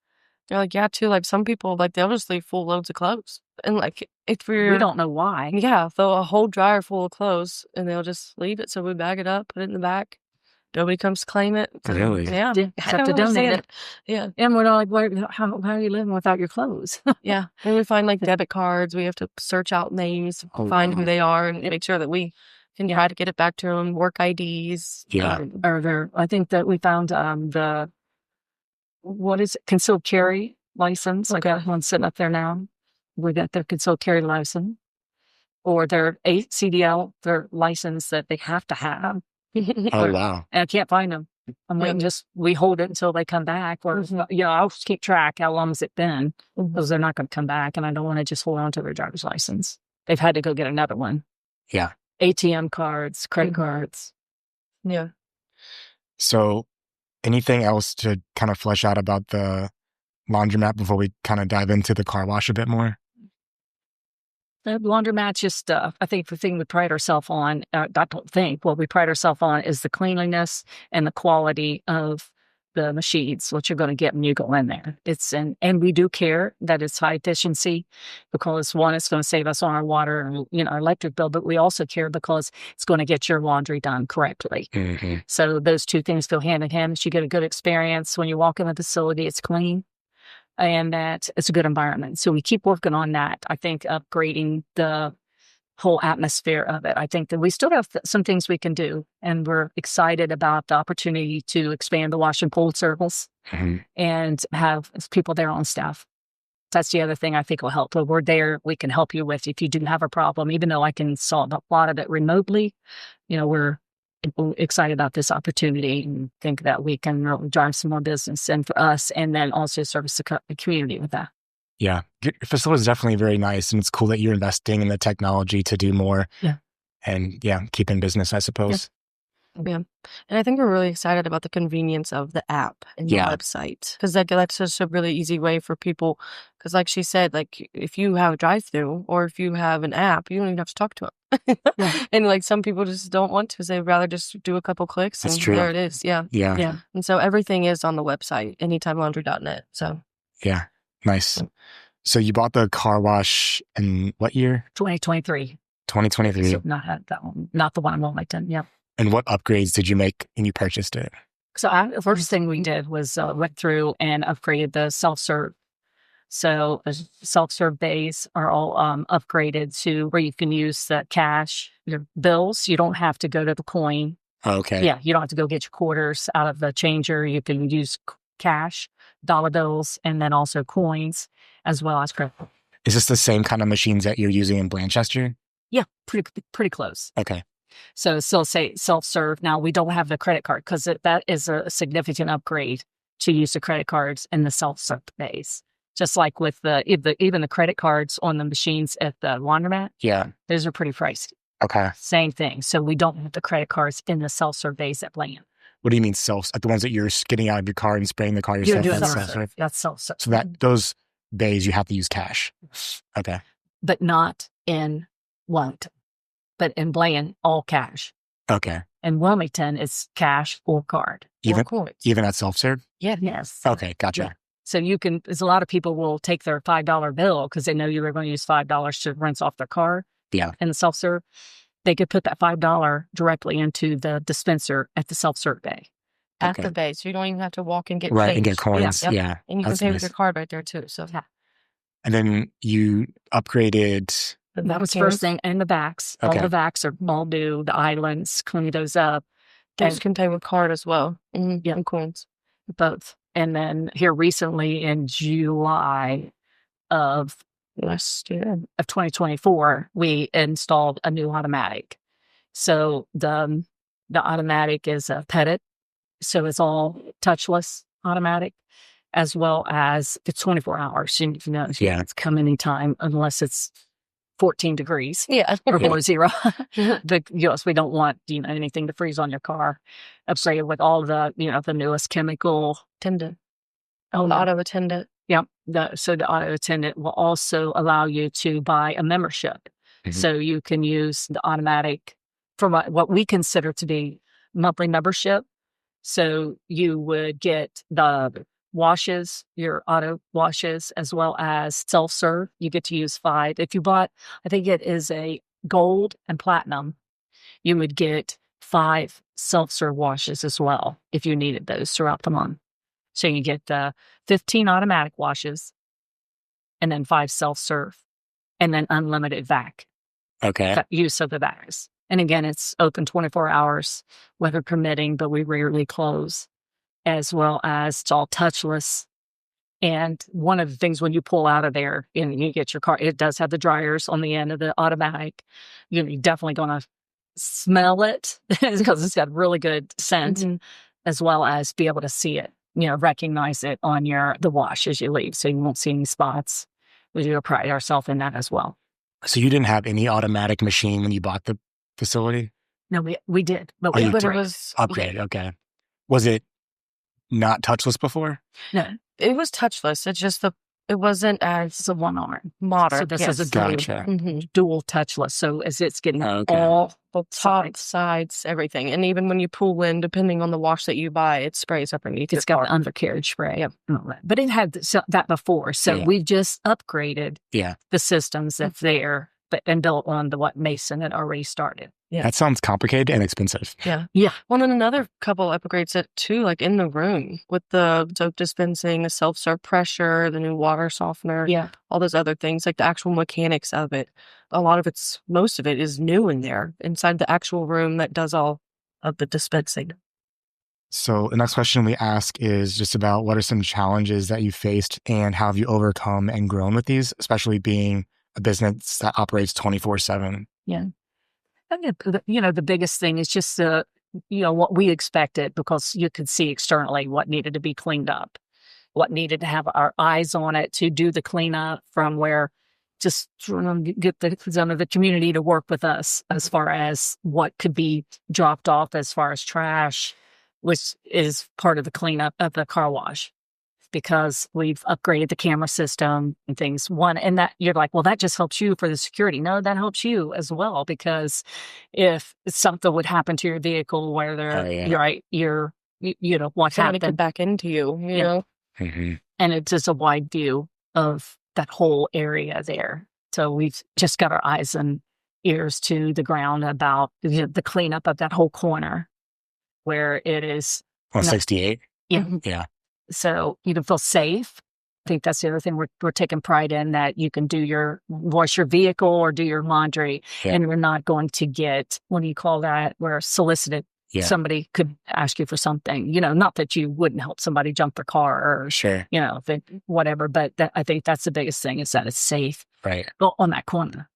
They're too, some people, they'll just leave full loads of clothes. And, if we don't know why. Yeah, throw a whole dryer full of clothes, and they'll just leave it. So we bag it up, put it in the back. Nobody comes to claim it. Really? Yeah. Have to donate it. Yeah. And we're like, how are you living without your clothes? Yeah. And we find debit cards. We have to search out names, find who they are, and make sure that we can try to get it back to them, work IDs. Yeah. I think that we found concealed carry license. I got one sitting up there now. We got their concealed carry license. Or their CDL, their license that they have to have. Oh, wow. And I can't find them. I'm waiting, we hold it until they come back. Or, I'll keep track how long has it been because they're not going to come back. And I don't want to just hold on to their driver's license. They've had to go get another one. Yeah. ATM cards, credit cards. Yeah. So anything else to kind of flesh out about the laundromat before we kind of dive into the car wash a bit more? The laundromat's just, I think the thing we pride ourselves on, what we pride ourselves on is the cleanliness and the quality of the machines, what you're going to get when you go in there. And we do care that it's high efficiency because one, it's going to save us on our water and, our electric bill, but we also care because it's going to get your laundry done correctly. Mm-hmm. So those two things go hand in hand. You get a good experience when you walk in the facility, it's clean. And that it's a good environment. So we keep working on that. I think upgrading the whole atmosphere of it. I think that we still have some things we can do, and we're excited about the opportunity to expand the wash and pull service and have people there on staff. That's the other thing I think will help. When we're there, we can help you with if you do have a problem, even though I can solve a lot of it remotely. We're excited about this opportunity and think that we can really drive some more business and for us, and then also service the community with that. Yeah. Your facility is definitely very nice, and it's cool that you're investing in the technology to do more. Yeah. And keep in business, I suppose. Yeah. And I think we're really excited about the convenience of the app and the website, because that's just a really easy way for people. Because like she said, like if you have a drive-through or if you have an app, you don't even have to talk to them. And like some people just don't want to. They'd rather just do a couple clicks and there it is. Yeah. And so everything is on the website, anytimelaundry.net. So yeah. Nice. So you bought the car wash in what year? 2023. 2023. So not that one, not the one in Wilmington. Yeah. And what upgrades did you make when you purchased it? So the first thing we did was went through and upgraded the self-serve. So the self-serve bays are all upgraded to where you can use the cash, your bills. You don't have to go to the coin. Okay. Yeah, you don't have to go get your quarters out of the changer. You can use cash, dollar bills, and then also coins as well as credit. Is this the same kind of machines that you're using in Blanchester? Yeah, pretty close. Okay. So still say self-serve. Now, we don't have the credit card because that is a significant upgrade to use the credit cards in the self-serve base. Just like with even the credit cards on the machines at the laundromat. Yeah. Those are pretty pricey. Okay. Same thing. So we don't have the credit cards in the self-serve base at Bland. What do you mean like the ones that you're getting out of your car and spraying the car yourself? You're doing self-serve. That's self-serve. So those bays you have to use cash. Okay. But not in Wilmington. But in Bland, all cash. Okay. In Wilmington, it's cash or card. Even at self-serve? Yeah. Yes. Okay. Gotcha. Yeah. So there's a lot of people will take their $5 bill because they know you were going to use $5 to rinse off their car. Yeah. In the self-serve. They could put that $5 directly into the dispenser at the self-serve bay. At the bay. So you don't even have to walk and get change. And get coins. Yeah. And you can pay with your card right there too. So And then you upgraded. That was first thing. And the backs. Okay. All the backs are all new. The islands, clean those up. Those can pay with card as well. Yeah. And coins. Both. And then here recently in July of last year of 2024, we installed a new automatic. So the automatic is a petted. So it's all touchless automatic, as well as the 24 hours. It's come anytime unless it's 14 degrees or below zero. Yes, we don't want anything to freeze on your car. Upgraded with all the the newest chemical attendant. The auto attendant. Yeah. So the auto attendant will also allow you to buy a membership. So you can use the automatic for what we consider to be monthly membership. So you would get the washes, your auto washes, as well as self-serve. You get to use 5. If you bought, I think it is a gold and platinum, you would get 5 self-serve washes as well if you needed those throughout the month. So you get 15 automatic washes and then 5 self-serve and then unlimited vac. Okay. Use of the vacs. And again, it's open 24 hours, weather permitting, but we rarely close, as well as it's all touchless. And one of the things when you pull out of there and you get your car, it does have the dryers on the end of the automatic. You're definitely going to smell it because it's got really good scent, as well as be able to see it, recognize it on the wash as you leave. So you won't see any spots. We do pride ourselves in that as well. So you didn't have any automatic machine when you bought the facility? No, we did. But it was upgraded. Okay. Was it not touchless before? No, it was touchless. It's just it wasn't as a one-arm modern. So this is a dual touchless. So as it's getting all the top sides, everything. And even when you pull in, depending on the wash that you buy, it sprays underneath. It's got the undercarriage spray. Yep. But it had that before. So we just upgraded the systems that's there and built on what Mason had already started. Yeah. That sounds complicated and expensive. Yeah. Yeah. Well, then another couple upgrades it too, like in the room with the soap dispensing, the self-serve pressure, the new water softener, Yeah. all those other things, like the actual mechanics of it. Most of it is new in there inside the actual room that does all of the dispensing. So the next question we ask is just about what are some challenges that you faced and how have you overcome and grown with these, especially being a business that operates 24/7. Yeah. I think, the biggest thing is just, what we expected, because you could see externally what needed to be cleaned up, what needed to have our eyes on it to do the cleanup, from where just get the community to work with us as far as what could be dropped off as far as trash, which is part of the cleanup of the car wash, because we've upgraded the camera system and things. And that you're like, well, that just helps you for the security. No, that helps you as well, because if something would happen to your vehicle where what Trying to get happened, back into you, you Yeah. know? Mm-hmm. and it's just a wide view of that whole area there. So we've just got our eyes and ears to the ground about the cleanup of that whole corner where it is. On 68? Yeah. Yeah. So you can feel safe. I think that's the other thing we're taking pride in, that you can wash your vehicle or do your laundry, Yeah. and we're not going to get, what do you call that, where solicited. Yeah. Somebody could ask you for something, not that you wouldn't help somebody jump their car or, Sure. whatever. But I think that's the biggest thing, is that it's safe Right. on that corner.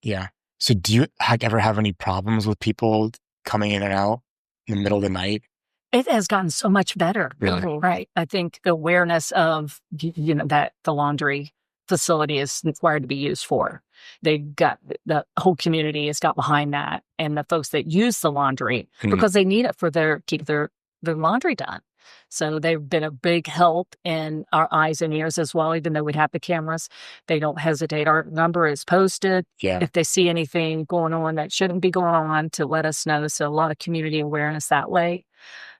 Yeah. So do you ever have any problems with people coming in and out in the middle of the night? It has gotten so much better. Really? Right. I think the awareness of, that the laundry facility is required to be used for. The whole community has got behind that, and the folks that use the laundry, because they need it for keep their laundry done. So they've been a big help in our eyes and ears as well. Even though we have the cameras, they don't hesitate. Our number is posted. Yeah. If they see anything going on that shouldn't be going on, to let us know. So a lot of community awareness that way.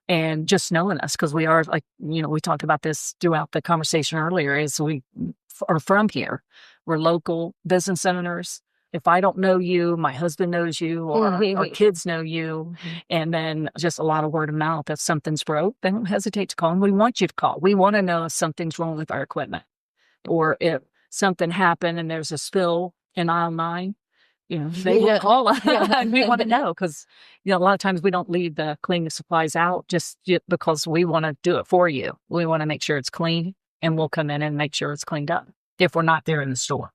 And just knowing us, because we are, like, we talked about this throughout the conversation earlier, is we are from here. We're local business owners. If I don't know you, my husband knows you, or our kids know you. And then just a lot of word of mouth. If something's broke, then don't hesitate to call. And we want you to call. We want to know if something's wrong with our equipment, or if something happened and there's a spill in aisle 9. They will call us. And we want to know, because, a lot of times we don't leave the cleaning supplies out just because we want to do it for you. We want to make sure it's clean, and we'll come in and make sure it's cleaned up if we're not there in the store.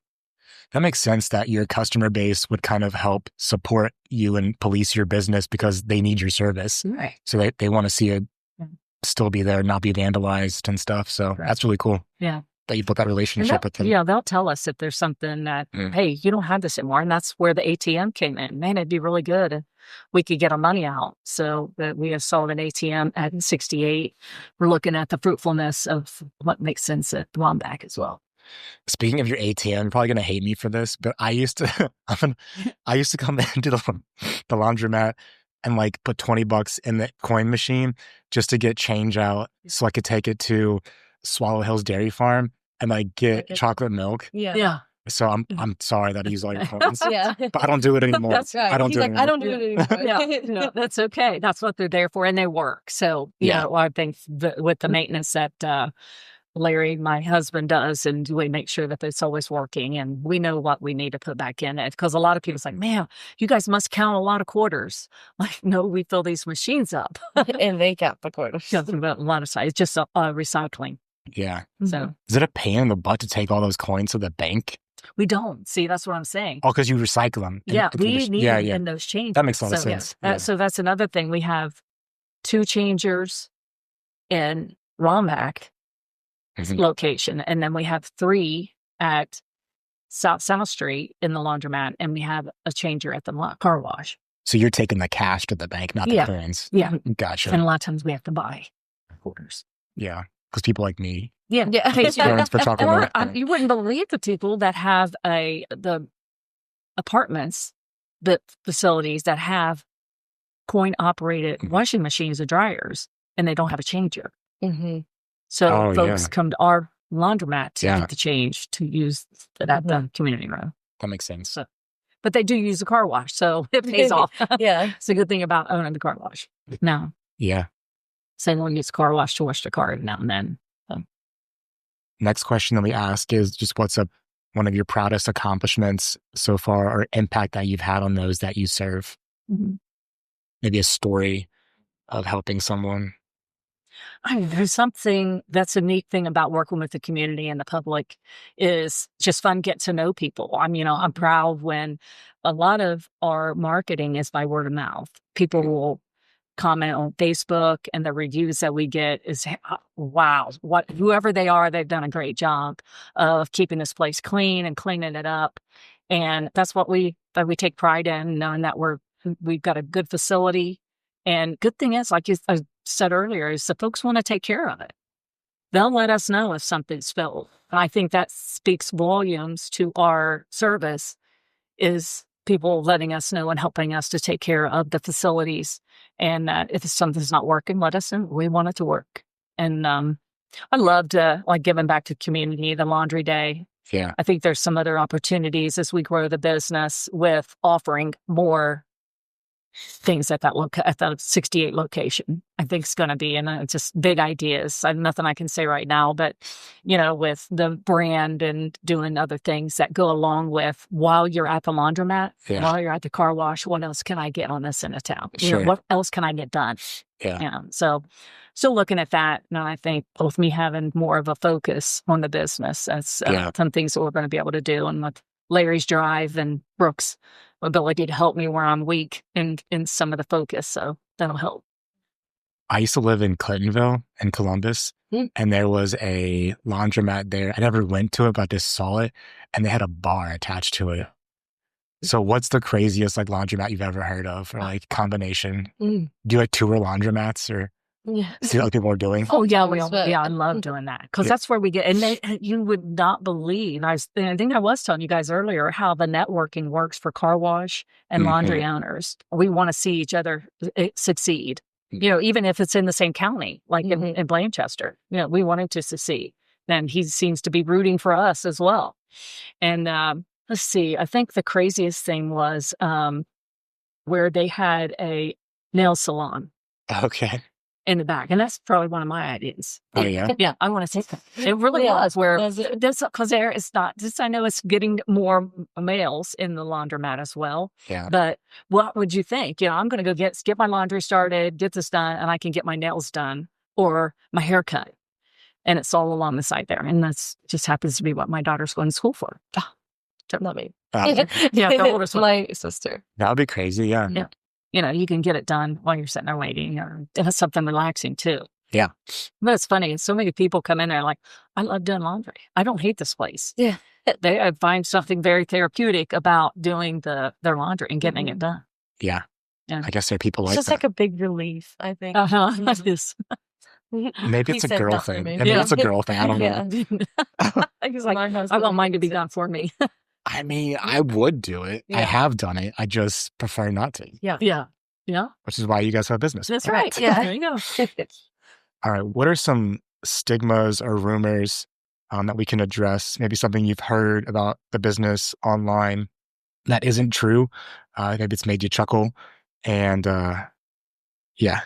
That makes sense that your customer base would kind of help support you and police your business, because they need your service. Right. So they want to see it still be there, not be vandalized and stuff. So that's really cool. Yeah. That you built that relationship with them. Yeah, they'll tell us if there's something that, hey, you don't have this anymore. And that's where the ATM came in. Man, it'd be really good if we could get our money out. So that we installed an ATM at 68. We're looking at the fruitfulness of what makes sense at Wambach as well. Speaking of your ATM, you're probably going to hate me for this, but I used to come into the laundromat and put $20 in the coin machine just to get change out, so I could take it to Swallow Hills Dairy Farm and get chocolate milk. Yeah. So I'm sorry that I use all your coins. Yeah. But I don't do it anymore. That's right. I don't do it anymore. I don't do it anymore. No, that's okay. That's what they're there for, and they work. So I think with the maintenance that Larry, my husband, does, and we make sure that it's always working, and we know what we need to put back in it. Because a lot of people's like, man, you guys must count a lot of quarters. Like, no, we fill these machines up. And they count the quarters. A lot of size. It's just recycling. Yeah. So is it a pain in the butt to take all those coins to the bank? we don't. See, that's what I'm saying. Oh, because you recycle them. Yeah, we need them in those changes. That makes a lot of sense. So that's another thing. We have 2 changers in Wambach location, and then we have 3 at South Street in the laundromat, and we have a changer at the car wash. So you're taking the cash to the bank, not the coins. Yeah. Gotcha. And a lot of times we have to buy quarters. Yeah. Because people like me. Yeah. Coins for chocolate milk. You wouldn't believe the people that have the apartments, the facilities that have coin operated washing machines or dryers, and they don't have a changer. So folks come to our laundromat to get the change to use at the community room. That makes sense. So but they do use the car wash, so it pays off. Yeah. It's a good thing about owning the car wash. No, Yeah. someone use car wash to wash the car now and then. So. Next question that we ask is just what's one of your proudest accomplishments so far or impact that you've had on those that you serve? Mm-hmm. Maybe a story of helping someone. There's something that's a neat thing about working with the community and the public is just fun get to know people. I'm proud when a lot of our marketing is by word of mouth. People will comment on Facebook and the reviews that we get is, wow, whoever they are, they've done a great job of keeping this place clean and cleaning it up. And that's what we take pride in, knowing that we've got a good facility. And good thing is, like I said earlier, is the folks want to take care of it. They'll let us know if something's spilled. And I think that speaks volumes to our service is people letting us know and helping us to take care of the facilities. And if something's not working, let us know. We want it to work. And I loved giving back to the community, the laundry day. Yeah. I think there's some other opportunities as we grow the business with offering more things at that 68 location. I think it's going to be, and just big ideas. Nothing I can say right now, but with the brand and doing other things that go along with while you're at the laundromat, while you're at the car wash, what else can I get on this end of town? Sure. What else can I get done? Yeah. So still looking at that. And I think both me having more of a focus on the business, that's some things that we're going to be able to do. And with Larry's drive and Brooks' ability to help me where I'm weak in some of the focus. So that'll help. I used to live in Clintonville in Columbus, and there was a laundromat there. I never went to it, but I just saw it, and they had a bar attached to it. So what's the craziest laundromat you've ever heard of, or combination? Do you tour laundromats or see what people are doing? Oh yeah, I love doing that because that's where we get. And you would not believe. I think I was telling you guys earlier how the networking works for car wash and laundry owners. We want to see each other succeed. Even if it's in the same county, like in Blanchester, we want him to succeed. And he seems to be rooting for us as well. And let's see, I think the craziest thing was where they had a nail salon. Okay. In the back. And that's probably one of my ideas. Oh, yeah? Yeah, I want to say that. It really was because there is not, just I know it's getting more males in the laundromat as well. Yeah. But what would you think? I'm going to go get my laundry started, get this done, and I can get my nails done or my hair cut. And it's all along the side there. And that's just happens to be what my daughter's going to school for. Don't let me. Yeah, the oldest one. My sister. That would be crazy, yeah. You can get it done while you're sitting there waiting, or it's something relaxing too. Yeah. But it's funny. So many people come in there like, I love doing laundry. I don't hate this place. Yeah. I find something very therapeutic about doing their laundry and getting it done. Yeah. I guess there are people it's like just that. like a big relief, I think. It is. Maybe it's a girl thing. Maybe it's a girl thing. I don't know. He's like, I want mine to be done for me. I mean, I would do it. I have done it. I just prefer not to. Yeah. Which is why you guys have a business. That's right. Yeah. There you go. All right. What are some stigmas or rumors that we can address? Maybe something you've heard about the business online that isn't true. Maybe it's made you chuckle. And yeah.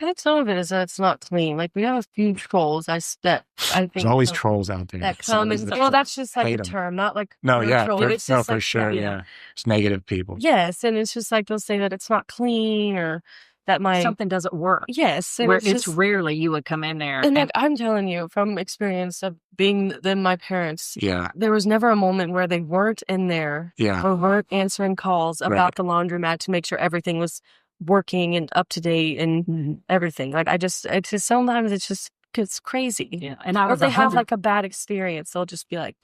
I think some of it is that it's not clean. We have a few trolls. I think there's always trolls out there. That come that's just a term, not troll. For sure. Yeah. It's negative people. Yes, and it's just they'll say that it's not clean or that something doesn't work. Yes, and it's rarely you would come in there. And I'm telling you from experience of being my parents. Yeah. There was never a moment where they weren't in there. Yeah. Or weren't answering calls about the laundromat to make sure everything was working and up to date and everything. Sometimes it's crazy. Yeah. And or if they have a bad experience, they'll just be like,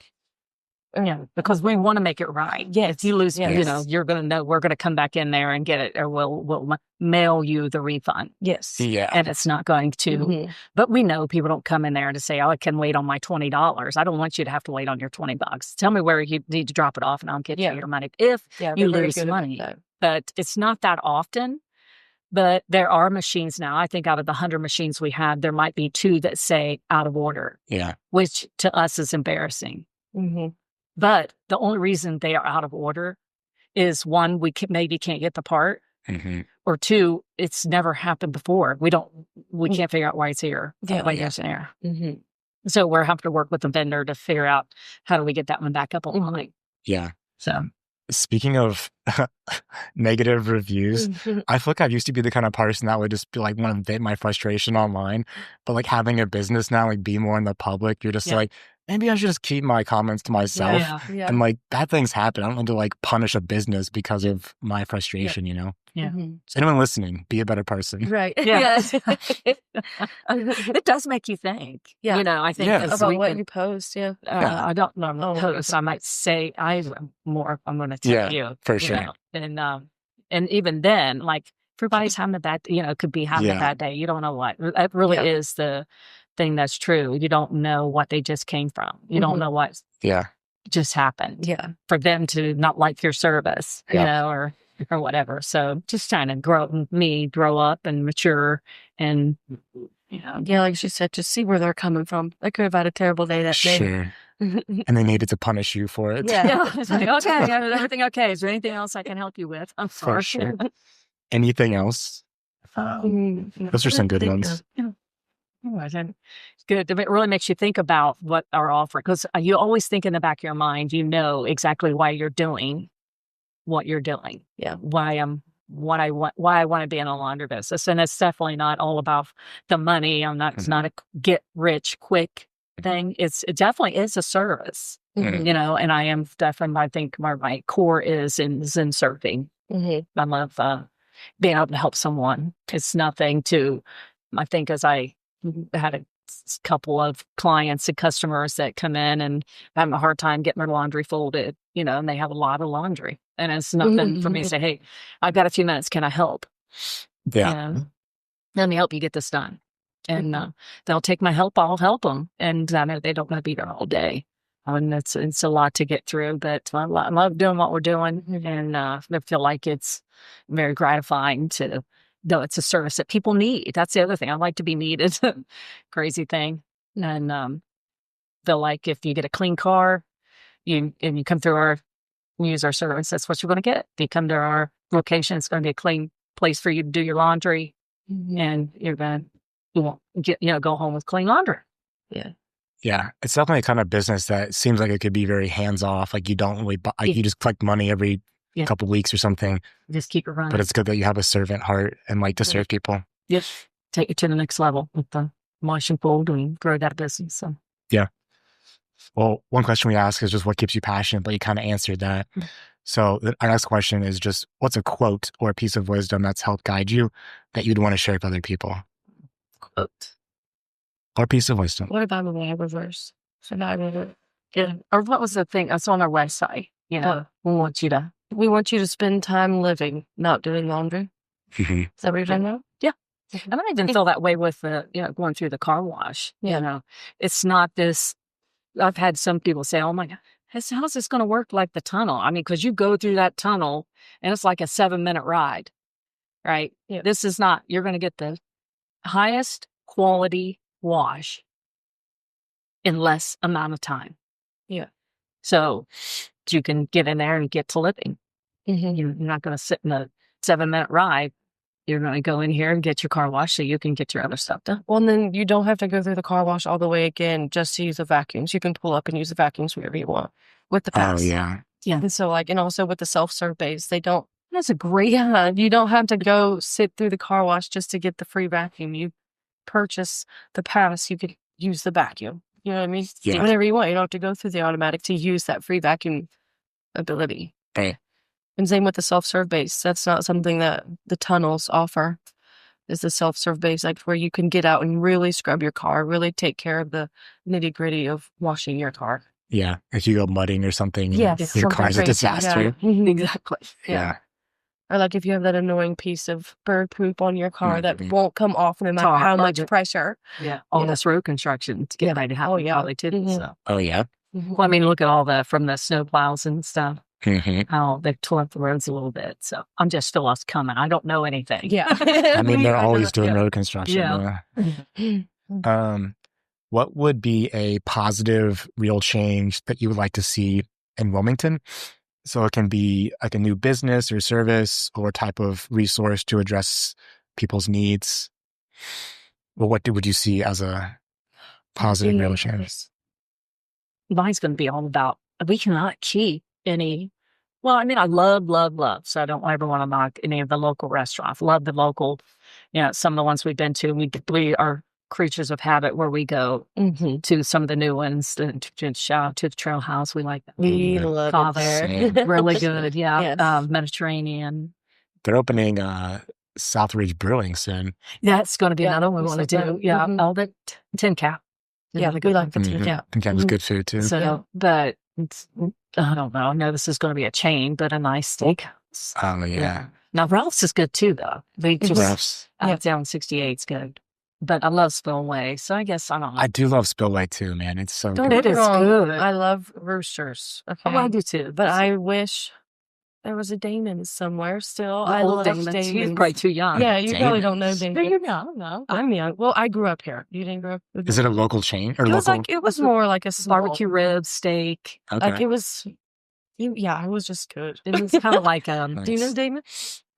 because we want to make it right. Yes. If you lose, you're going to know we're going to come back in there and get it, or we'll mail you the refund. Yes. Yeah. And it's not going to, but we know people don't come in there to say, I can wait on my $20. I don't want you to have to wait on your $20. Tell me where you need to drop it off and I'll get you your money if you lose money. But it's not that often. But there are machines now. I think out of the 100 machines we have, there might be 2 that say out of order. Yeah. Which to us is embarrassing. But the only reason they are out of order is one, we maybe can't get the part, or two, it's never happened before. We can't figure out why it's here. Why it's in here. So we're having to work with the vendor to figure out how do we get that one back up online. Yeah. So speaking of negative reviews, I feel like I used to be the kind of person that would just be like want to vent my frustration online, but like having a business now, like be more in the public, you're just like, maybe I should just keep my comments to myself. And like bad things happen. I don't want to like punish a business because of my frustration, you know? Yeah. So anyone listening, be a better person. Right. Yeah. It does make you think. Yeah. You know, I think about what you post. Yeah. I don't know post. I might say I'm going to tell you. For sure. Know? And even then, like everybody's having a bad, could be having a bad day. You don't know what. That really is the thing that's true. You don't know what they just came from. You don't know what just happened. Yeah. For them to not like your service, you know, or whatever. So just trying to grow up and mature and, Yeah, like she said, just see where they're coming from. They could have had a terrible day that day. Sure. And they needed to punish you for it. Yeah. It's like, okay, is everything okay? Is there anything else I can help you with? I'm sorry. For sure. Anything else? Those are some good ones. Good. It really makes you think about what our offering, because you always think in the back of your mind, exactly why you're doing what you're doing. Yeah. Why I want to be in a laundry business. And it's definitely not all about the money. It's not a get rich quick thing. It definitely is a service, and I am definitely, I think my core is in serving. I love being able to help someone. It's nothing to, I think, as I had a couple of clients and customers that come in and having a hard time getting their laundry folded, and they have a lot of laundry. And it's nothing for me to say, hey, I've got a few minutes. Can I help? Yeah. Let me help you get this done. And they'll take my help. I'll help them. And I know they don't want to be there all day. And it's a lot to get through, but I love doing what we're doing. And I feel like it's very gratifying to know it's a service that people need. That's the other thing. I like to be needed. Crazy thing. And feel like if you get a clean car, you come through use our service, that's what you're going to get. If you come to our location, it's going to be a clean place for you to do your laundry, and you're going to go home with clean laundry. Yeah, it's definitely a kind of business that seems like it could be very hands off. Like you don't really, you just collect money every couple of weeks or something. Just keep it running. But it's good that you have a servant heart and like to serve people. Yes, take it to the next level with the wash and fold and grow that business. So. Yeah. Well, one question we ask is just what keeps you passionate, but you kind of answered that. So our next question is just what's a quote or a piece of wisdom that's helped guide you that you'd want to share with other people? Quote. Or piece of wisdom. What about the Bible verse? Yeah. Or what was the thing? That's on our website. We want you to spend time living, not doing laundry. Is that what you're talking about? Yeah. And I even feel that way with going through the car wash. It's not this. I've had some people say, "Oh my God, how's this going to work like the tunnel?" I mean, because you go through that tunnel and it's like a 7-minute ride, right? Yeah. This is not. You're going to get the highest quality wash in less amount of time. Yeah. So you can get in there and get to living. You're not going to sit in a 7-minute ride. You're going to go in here and get your car washed so you can get your other stuff done. Well, and then you don't have to go through the car wash all the way again just to use the vacuums. You can pull up and use the vacuums wherever you want with the pass. Oh, yeah. Yeah. And so and also with the self-serve base, they don't. That's a great. Yeah. You don't have to go sit through the car wash just to get the free vacuum. You purchase the pass, you could use the vacuum. You know what I mean? Yeah. Whenever you want. You don't have to go through the automatic to use that free vacuum ability. Hey. And same with the self-serve base. That's not something that the tunnels offer, is the self-serve base, like where you can get out and really scrub your car, really take care of the nitty-gritty of washing your car. Yeah. If you go mudding or something, yes, your car's a disaster. Yeah. Exactly. Yeah. Or like if you have that annoying piece of bird poop on your car that won't come off no matter how much pressure. Yeah. All this road construction to get ready to happen. Probably too. So. Oh, yeah. Well, I mean, look at all from the snow plows and stuff. How they've torn up the roads a little bit. So I'm just still us coming. I don't know anything. Yeah. I mean, they're always doing road construction. Yeah. What would be a positive, real change that you would like to see in Wilmington. So it can be like a new business or service or type of resource to address people's needs. Well, what would you see as a positive real change? Mine's going to be all about, we cannot keep any. Well, I mean, I love, so I don't ever want to knock any of the local restaurants. Love the local, some of the ones we've been to. We are creatures of habit where we go to some of the new ones. To shout out to the Trail House. We like that. We love it there. Really good. Yeah. Yes. Mediterranean. They're opening Southridge Brewing soon. That's going to be another one we want to do. Yeah. All the 10 cap. Yeah, we like the 10 cap. 10 cap is good food too. So, but I don't know. I know this is going to be a chain, but a nice steakhouse. Oh, yeah. Now, Ralph's is good too, though. They just, Ralph's. down 68 is good. But I love Spillway, so I guess I don't know. I do love Spillway too, man. It's so Don't good. get me It is wrong, good. I love roosters. Okay. Oh, I do too. But I wish there was a Damon somewhere still. I Old love Damon. Damon. He's probably too young. Yeah, you probably Damon. don't know Damon. You're young, no. I'm young. Well, I grew up here. You didn't grow up? Is it a local chain or It was local? it was more like a small, Barbecue ribs, steak. Okay. like it was. Yeah, it was just good. It was kind of like Do you know Nice. Damon?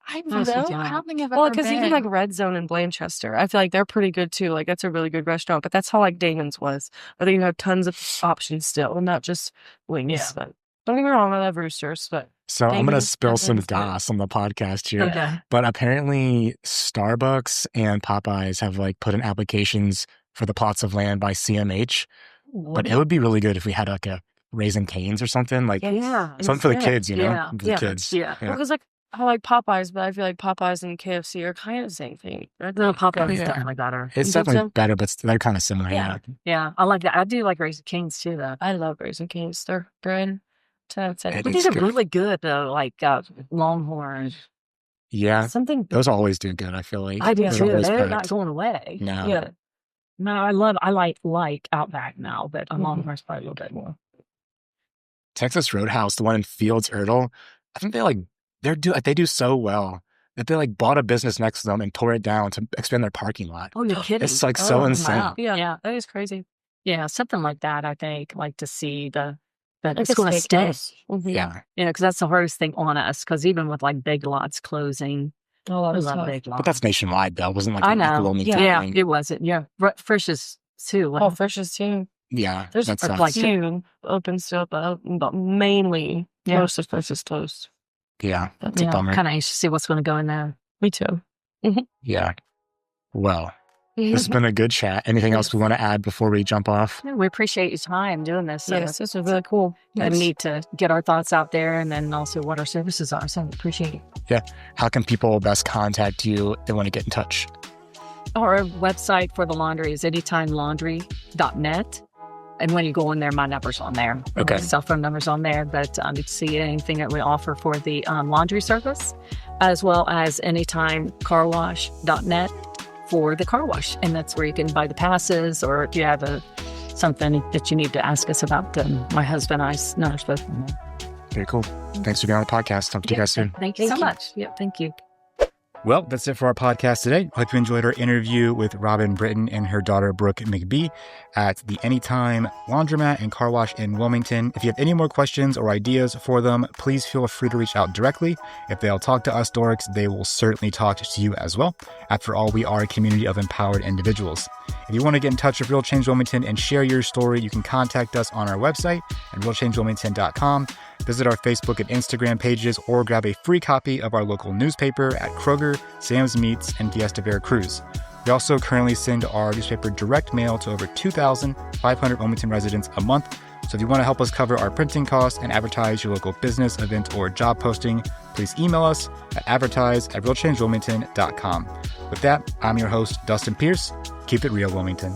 I Nice don't with know. you. I don't think I've Well, ever because even been. like Red Zone in Blanchester, I feel like they're pretty good too. Like that's a really good restaurant. But that's how like Damon's was. I think you have tons of options still, and not just wings. Yeah. But don't get me wrong, I love roosters, but So I'm going to Damon's spill some Damon's good. goss on the podcast here. Okay. But apparently Starbucks and Popeyes have like put in applications for the plots of land by CMH. But it would be really good if we had like a Raising Cane's or something. Like Yeah. something for the Yeah. kids, you know? Yeah. For the Yeah. kids. Yeah. because like I like Popeyes, but I feel like Popeyes and KFC are kind of the same thing. Right? No, Popeyes is Yeah. definitely better. It's You think definitely so? better, but they're kind of similar. Yeah. Yeah, I like that. I do like Raising Cane's too, though. I love Raising Cane's. They're good. 10 out of 10. It But is these are good. really good though, like Longhorn. Yeah. Something Those always do good, I feel like. I do They're too. always They're packed. not going away. No. Yeah. No, I like Outback now, but Longhorn's probably a little bit more. Texas Roadhouse, the one in Fields Erdel, I think they do so well that they like bought a business next to them and tore it down to expand their parking lot. Oh, you're kidding. It's like so Oh, insane. wow. Yeah. Yeah. That is crazy. Yeah, something like that, I think, like to see that Like it's a going to stay. steakhouse. Mhm. Yeah. Because that's the hardest thing on us. Because even with like Big Lots closing, Oh, I that was love tough. Big Lots. But that's nationwide though. It wasn't like I a know. Wilmington Yeah, thing. it wasn't. Yeah, Frisch's too. Oh, Frisch's too. Yeah. There's That sucks. like- few open still, but mainly Yeah. most of Frisch's closed. Yeah. That's a Yeah, bummer. kind of anxious to see what's going to go in there. Me too. Yeah. Well, this has been a good chat. Anything else we want to add before we jump off? Yeah, we appreciate your time doing this. Yes, this was really cool. We need to get our thoughts out there and then also what our services are. So I appreciate it. How can people best contact you if they want to get in touch? Our website for the laundry is anytimelaundry.net. And when you go in there, my number's on there. Okay. My cell phone number's on there. But you can see anything that we offer for the laundry service, as well as anytimecarwash.net for the car wash. And that's where you can buy the passes, or if you have something that you need to ask us about, my husband and I know both. Very cool. Thanks for being on the podcast. Talk to you guys soon. Thank you so Thank you. much. Yeah, thank you. Well, that's it for our podcast today. Hope you enjoyed our interview with Robin Britton and her daughter, Brook McBee, at the Anytime Laundromat and Car Wash in Wilmington. If you have any more questions or ideas for them, please feel free to reach out directly. If they'll talk to us dorks, they will certainly talk to you as well. After all, we are a community of empowered individuals. If you want to get in touch with Real Change Wilmington and share your story, you can contact us on our website at realchangewilmington.com. Visit our Facebook and Instagram pages, or grab a free copy of our local newspaper at Kroger, Sam's Meats, and Fiesta Veracruz. We also currently send our newspaper direct mail to over 2,500 Wilmington residents a month. So if you want to help us cover our printing costs and advertise your local business, event, or job posting, please email us at advertise@realchangewilmington.com. With that, I'm your host, Dustin Pierce. Keep it real, Wilmington.